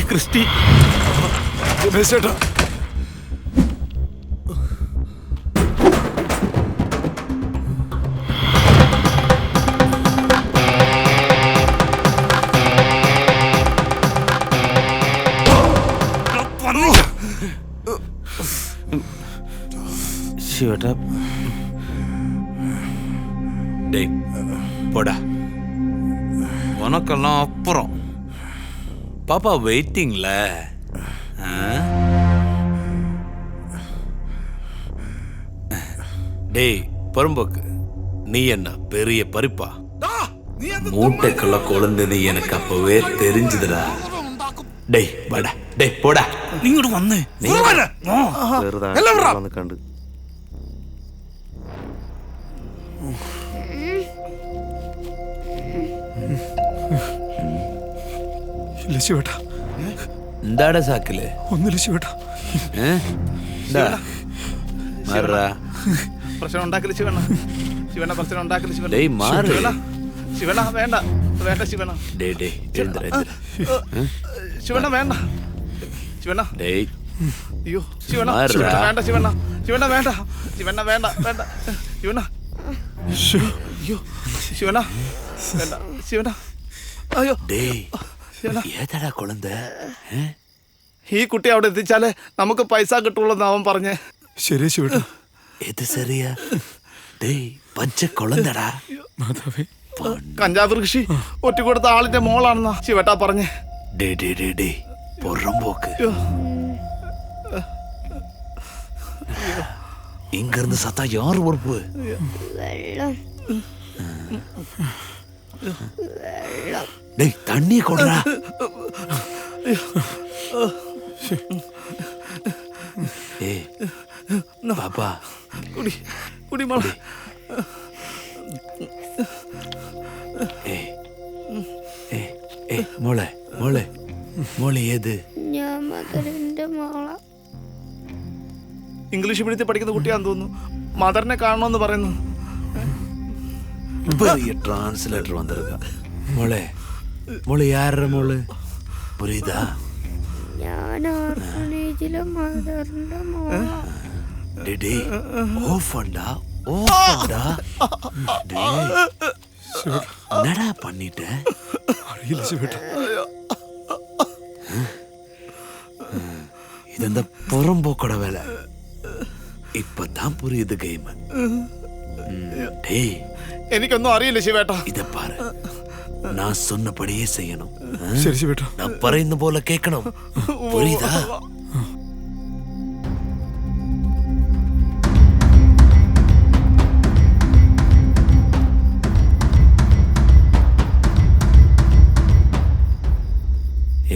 ക്രിസ്റ്റി ചേട്ടാ ശിവട്ടാ டேய் போடா உனக்கெல்லாம் அப்புறம் பாப்பா வெயிட்டிங்ல டேய் பரம்போக்கு நீ என்ன பெரிய பறிப்பா மூட்டைக்குள்ள குழந்தை எனக்கு அப்பவே தெரிஞ்சுதுடா டேய் வாடா டேய் போடா നീ ഇങ്ങോട്ട് വന്നേ വെറുതെ കണ്ട് ഇല്ല ശിവേട്ടാ. എന്താടാ സാക്കില് ഒന്നുമില്ല ശിവേട്ടാ. മാറാ പ്രശ്നം ഉണ്ടാക്കല് ശിവണ്ണ. ശിവണ്ണ പ്രശ്നം ഉണ്ടാക്കല് ശിവണ്ണ. ഡേയ് മാറ്. ശിവണ്ണ, ശിവണ്ണ വേണ്ട വേണ്ട ശിവണ്ണ. ഡേയ് എഴുന്നേra, എഴുന്നേra. ശിവണ്ണ വേണ്ട ശിവണ്ണ. ഡേയ് അയ്യോ ശിവണ്ണ, മാറാ. ശിവണ്ണ വേണ്ട ശിവണ്ണ. ശിവണ്ണ വേണ്ട ശിവണ്ണ വേണ്ട വേണ്ട ശിവണ്ണ. അയ്യോ ശിവണ്ണ വേണ്ട ശിവണ്ണ. അയ്യോ ഡേയ് ശിവണ്ണ. ഏതാടാ കുളന്ത? ഈ കുട്ടി അവിടെ എത്തിച്ചാലേ നമുക്ക് പൈസ കിട്ടുള്ളൂ എന്ന് അവൻ പറഞ്ഞേ. ശരി ശിവേട്ടാ. ഇത് ശരിയാ? ഡേയ് പച്ച കുളന്തടാ. മാതാവേ. കഞ്ചാവ് കൃഷി ഒറ്റ കൊടുത്ത ആളിന്റെ മോളാണെന്നാ ശിവട്ടാ പറഞ്ഞേ. ഡേ പുറം പോക്ക്. ഇങ്ങിരുന്ന് സത്താ യാറ് ഉറപ്പ്? ഡേയ് തണ്ണി കൊടുറാ. പാപ്പാ കുടി കുടി മോളെ. മോളെ മോളെ മോളെ ഏത്? ഞാൻ മദറിന്റെ മോള. ഇംഗ്ലീഷ് മീഡിയത്തിൽ പഠിക്കുന്ന കുട്ടിയാന്ന് തോന്നുന്നു. മദറിനെ കാണണമെന്ന് പറയുന്നു. ട്രാൻസ്ലേറ്റർ വന്നിருக்கா. മോളെ മോളെ യാരുടെ മോള്? പുരിയുതാ? ഞാൻ ഓർഫനേജിലെ മദറിന്റെ മോള. ഡേയ് ഓഫണ്ടാ ഓഫണ്ടാ. ഡേയ് என்னடா பண்ணிட்ட? അറിയില്ല ശിവേട്ടാ. ഇതെന്താ പുറംപോക്കട വേല? இப்பதான் புரியுது கேம். டேய் എനിക്കൊന്നും അറിയില്ല ശിവേട്ടാ. இத பாரு, நான் சொன்னபடியே செய்யணும். ശരി ശിവേട്ടാ. நான் പറയുന്ന പോലെ കേൾക്കണം. புரியுதா?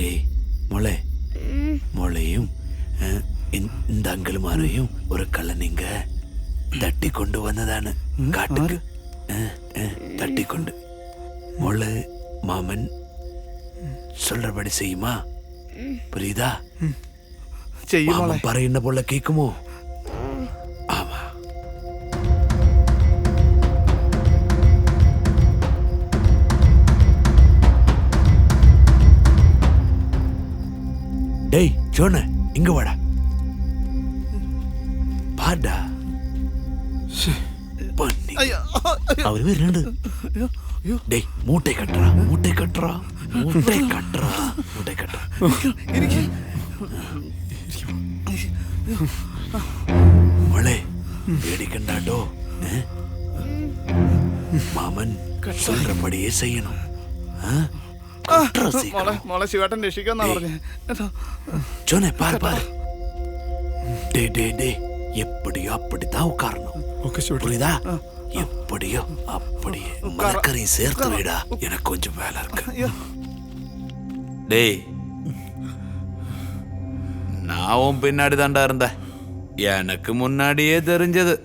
ஏய் மொளை மொளையும் இந்த அங்கிளுமாரையும் ஒரு கள்ளனிங்க தட்டி கொண்டு வந்ததானு காட்டுக்கு. தட்டி கொண்டு மொளை மாமன் சொல்றபடி செய்யுமா? புரியுதா? மாமன் പറയുന്ന പോലെ കേൾക്കുമോ? ஆமா. டேய் ஜோன இங்க வாடா. பாடா பண்ணி அவரு വരുന്നുണ്ട്. டேய் மூட்டை கட்டுறா மூட்டை கட்டுறா மூட்டை கட்டுறா மூட்டை கட்டுறா. மொளை பேடிக்கண்டாடோ. மாமன் சொல்றபடியே செய்யணும். മോളെ ശിവേട്ടൻ രക്ഷിക്കാന്നാ പറഞ്ഞേ. ஜோனே பாரு பாரு. டே எப்படியோ அப்படித்தான் உட்காரணும். புரியுதா? எப்படியோ அப்படியே மரக்கரையும் சேர்த்து விடா. எனக்கு கொஞ்சம் வேலை இருக்கு. டேய் நான் உன் பின்னாடி தாண்டா இருந்தேன். எனக்கு முன்னாடியே தெரிஞ்சது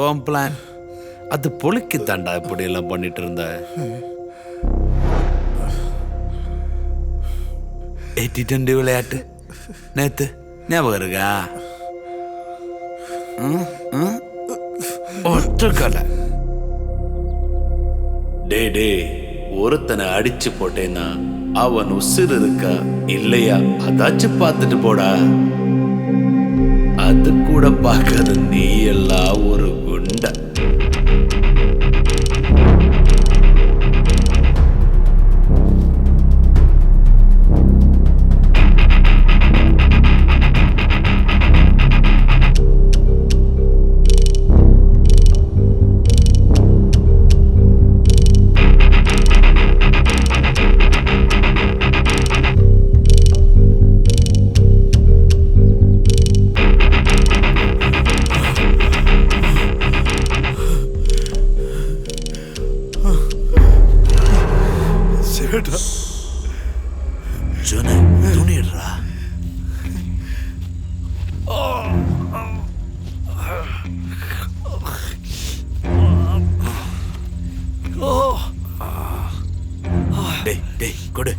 உன் பிளான். அது பொழுக்கி தாண்டா இப்படி எல்லாம் பண்ணிட்டு இருந்த. T20 விளையாட்டு நேத்து ஞாபகம் இருக்கா? ஒற்றக்கலை. டே ஒருத்தனை அடிச்சு போட்டேன்னா அவன் உசிறு இருக்கா இல்லையா அதாச்சும் பார்த்துட்டு போடா. அது கூட பார்க்காத நீ எல்லாம் ஒரு குண்ட. ஜோனே துணிடுறா. டேய் கொடு.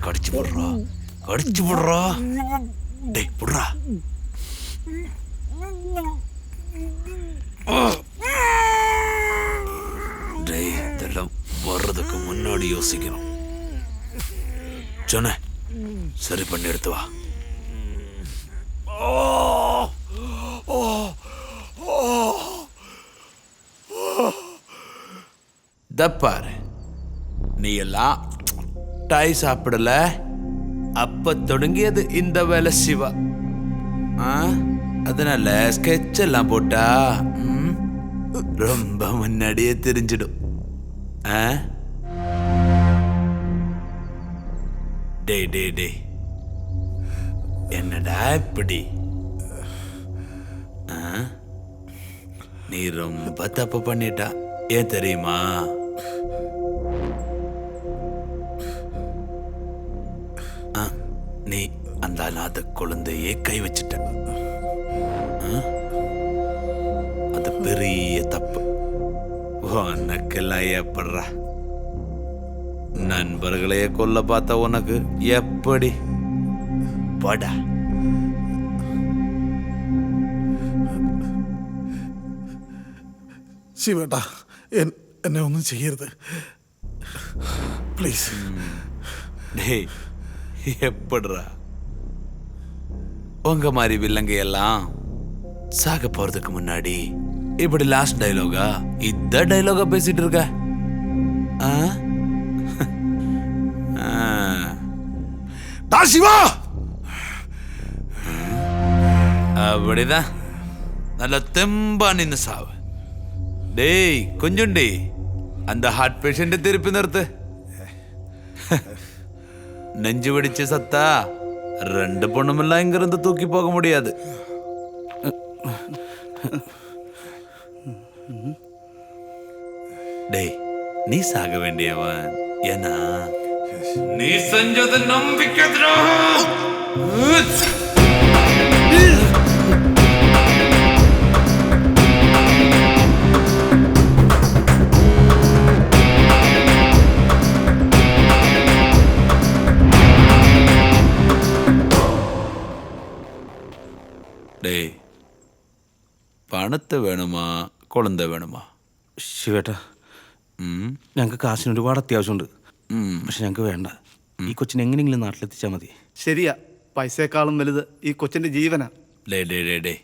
கடிச்சு போடுறா கடிச்சு போடுறா. டேய் புடுறா. டேய் இதெல்லாம் வர்றதுக்கு முன்னாடி யோசிக்கணும். சொன்ன சரி பண்ணி எடுத்து வா. தப்பாரு, நீ எல்லாம் டாய் சாப்பிடல, அப்ப தொடங்கியது இந்த வேலை சிவா. அதனால ஸ்கெட்ச் எல்லாம் போட்டா ரொம்ப முன்னாடியே தெரிஞ்சிடும். டேய் டேய் டேய், என்னடா இப்படி? நீ ரொம்ப தப்பு பண்ணிட்டா. ஏன் தெரியுமா? நீ அந்த அநாத குழந்தையே கை வச்சிட்ட. அது பெரிய தப்பு. உனக்கெல்லாம் ஏப்படுறா? நண்பர்களையே கொல்ல பார்த்த உனக்கு எப்படி? படா. ശിവേട്ടാ, എന്നെ ഒന്നും ചെയ്യരുത് പ്ലീസ്. டேய் எப்படிரா? உங்க மாதிரி வில்லங்க எல்லாம் சாக போறதுக்கு முன்னாடி இப்படி லாஸ்ட் டைலாகா இந்த டைலாகா பேசிட்டு இருக்க? ശിവാ, அப்படிதான் நல்ல தெம்பா நின்னு சாவு. டேய் கொஞ்சம் அந்த ஹார்ட் பேஷண்ட்டை திருப்பி நிறுத்து. நெஞ்சு வெடிச்சு சத்தா 2 பொண்ணுமெல்லாம் இங்கிருந்து தூக்கி போக முடியாது. டேய் நீ சாக வேண்டியவன். ஏன்னா நீ செஞ்சது நம்பிக்கை துரோகம். டேய் പണത്തെ വേണമാ കുളന്ത വേണമാ? ശിവേട്ടാ, ഞങ്ങൾക്ക് കാശിന് ഒരുപാട് അത്യാവശ്യമുണ്ട്. പക്ഷെ ഞങ്ങൾക്ക് വേണ്ട. ഈ കൊച്ചിനെ എങ്ങനെയെങ്കിലും നാട്ടിലെത്തിച്ചാൽ മതി. ശരിയാ, പൈസയെക്കാളും വലുത് ഈ കൊച്ചിന്റെ ജീവനാ. ഡേ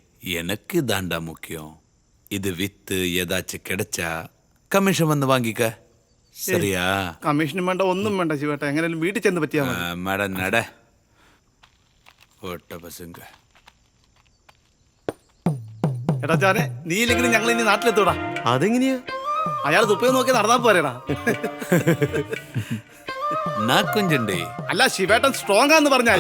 എനക്ക് ഇതാണ്ടാ മുഖ്യം. ഇത് വിത്ത് ഏതാச்சும் கிடைச்சா കമ്മീഷൻ വന്ന് വാങ്ങിക്ക. சரியா? കമ്മീഷനും വേണ്ട, ഒന്നും വേണ്ട ശിവേട്ടാ. എങ്ങനെയാലും വീട്ടിൽ ചെന്ന് പറ്റിയാ മട നട ഓട്ട പസങ്ക. എടാ ചാനെ, നീ ഇല്ലെങ്കിലും ഞങ്ങൾ ഇനി നാട്ടിലെത്തൂടാ. അതെങ്ങനെയാ? അയാൾ തുപ്പയോ നോക്കി നടന്നാ പോരേടാ. നാക്കുഞ്ചണ്ടേ. അല്ല, ശിവേട്ടൻ സ്ട്രോങ് ആന്ന് പറഞ്ഞാ.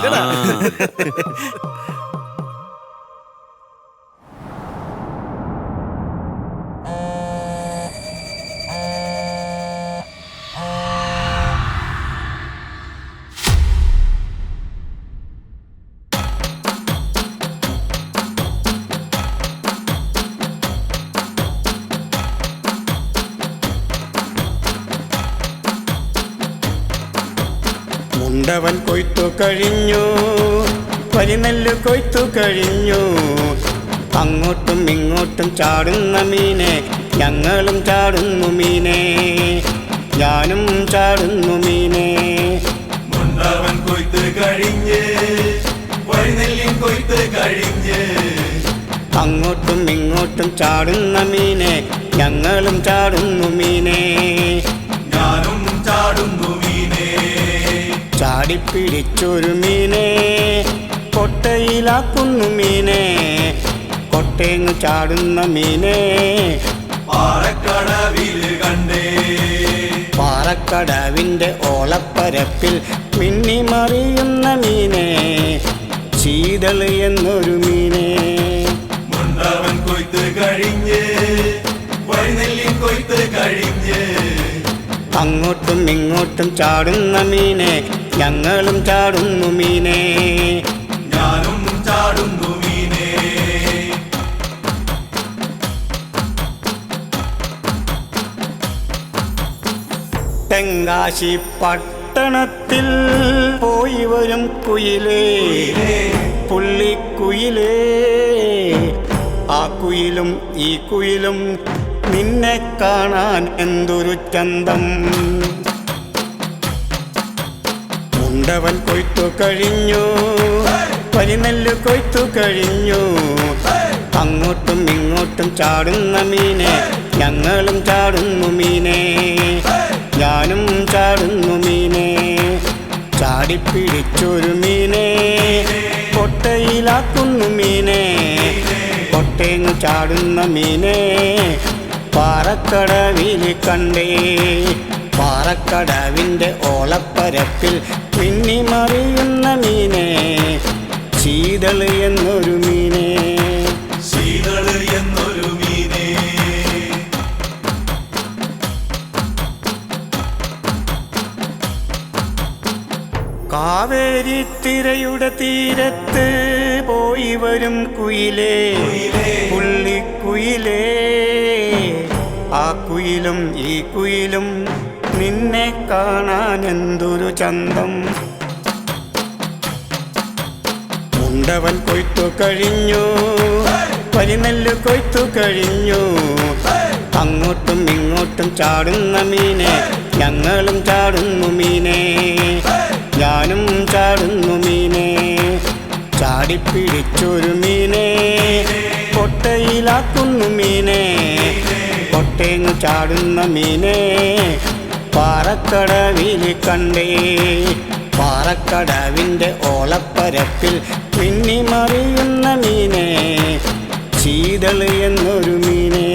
മുണ്ടവൻ കൊയ്ത്തു കഴിഞ്ഞു, പരിനെല്ല് കൊയ്ത്തു കഴിഞ്ഞു. അങ്ങോട്ടും ഇങ്ങോട്ടും ചാടുന്ന മീനെ, ഞങ്ങളും ചാടുന്നു മീനെ, ഞാനും ചാടുന്നു മീനെ. മുണ്ടവൻ കൊയ്ത്ത് കഴിഞ്ഞ്, പരിനെല്ലും കൊയ്ത്ത് കഴിഞ്ഞ്. അങ്ങോട്ടും ഇങ്ങോട്ടും ചാടുന്ന മീനെ, ഞങ്ങളും ചാടുന്നു മീനെ, ഞാനും ചാടുന്നു മീനെ. ചാടിപ്പിടിച്ചൊരു മീനെ കൊട്ടയിലാക്കുന്നു മീനെ, കൊട്ടേങ്ങു ചാടുന്ന മീനെ പാറക്കടവില് കണ്ടേ. പാറക്കടവിൻ്റെ ഓളപ്പരപ്പിൽ മിന്നിമറിയുന്ന മീനെ, ശീതള് എന്നൊരു മീനെ. മുണ്ടവൻ കൊയ്ത്ത് കഴിഞ്ഞ്, പരിനെല്ലും കൊയ്ത്ത് കഴിഞ്ഞ്. അങ്ങോട്ടും ഇങ്ങോട്ടും ചാടുന്ന മീനെ, ഞങ്ങളും ചാടുന്നു മീനെ, ഞാനും ചാടുന്നു മീനെ. തെങ്കാശി പട്ടണത്തിൽ പോയി വരും കുയിലേ, പുള്ളിക്കുയിലേ, ആ കുയിലും ഈ കുയിലും നിന്നെ കാണാൻ എന്തൊരു ചന്തം. മുണ്ടവൻ കൊയ്ത്തു കഴിഞ്ഞു, പരിനെല്ല് കൊയ്ത്തു കഴിഞ്ഞു. അങ്ങോട്ടും ഇങ്ങോട്ടും ചാടുന്ന മീനെ, ഞങ്ങളും ചാടുന്നു മീനെ, ഞാനും ചാടുന്നു മീനെ. ചാടിപ്പിടിച്ചൊരു മീനെ കൊട്ടയിലാക്കുന്നു മീനെ, കൊട്ടേന്നു ചാടുന്ന മീനെ പാറക്കടവിൽ കണ്ടേ. പാറക്കടവിൻ്റെ ഓളപ്പരപ്പിൽ മിന്നിമറിയുന്ന മീനെ, ശീതള് എന്നൊരു മീനെ, ശീതള് എന്നൊരു മീനെ. കാവേരി തിരയുടെ തീരത്ത് പോയി വരും കുയിലേ, പുള്ളിക്കുയിലേ. ആ കുയിലും ഈ കുയിലും നിന്നെ കാണാൻ എന്തൊരു ചന്തം. മുണ്ടവൻ കൊയ്ത്തു കഴിഞ്ഞു, പരിനെല്ല് കൊയ്ത്തു കഴിഞ്ഞു. അങ്ങോട്ടും ഇങ്ങോട്ടും ചാടുന്ന മീനെ, ഞങ്ങളും ചാടുന്നു മീനെ, ഞാനും ചാടുന്നു മീനെ. ചാടിപ്പിടിച്ചൊരു മീനെ കൊട്ടയിലാക്കുന്നു മീനെ, കൊട്ടേന്നു ചാടുന്ന മീനെ പാറക്കടവിൽ കണ്ടേ. പാറക്കടവിൻ്റെ ഓളപ്പരപ്പിൽ മിന്നിമറിയുന്ന മീനെ, ശീതള് എന്നൊരു മീനെ.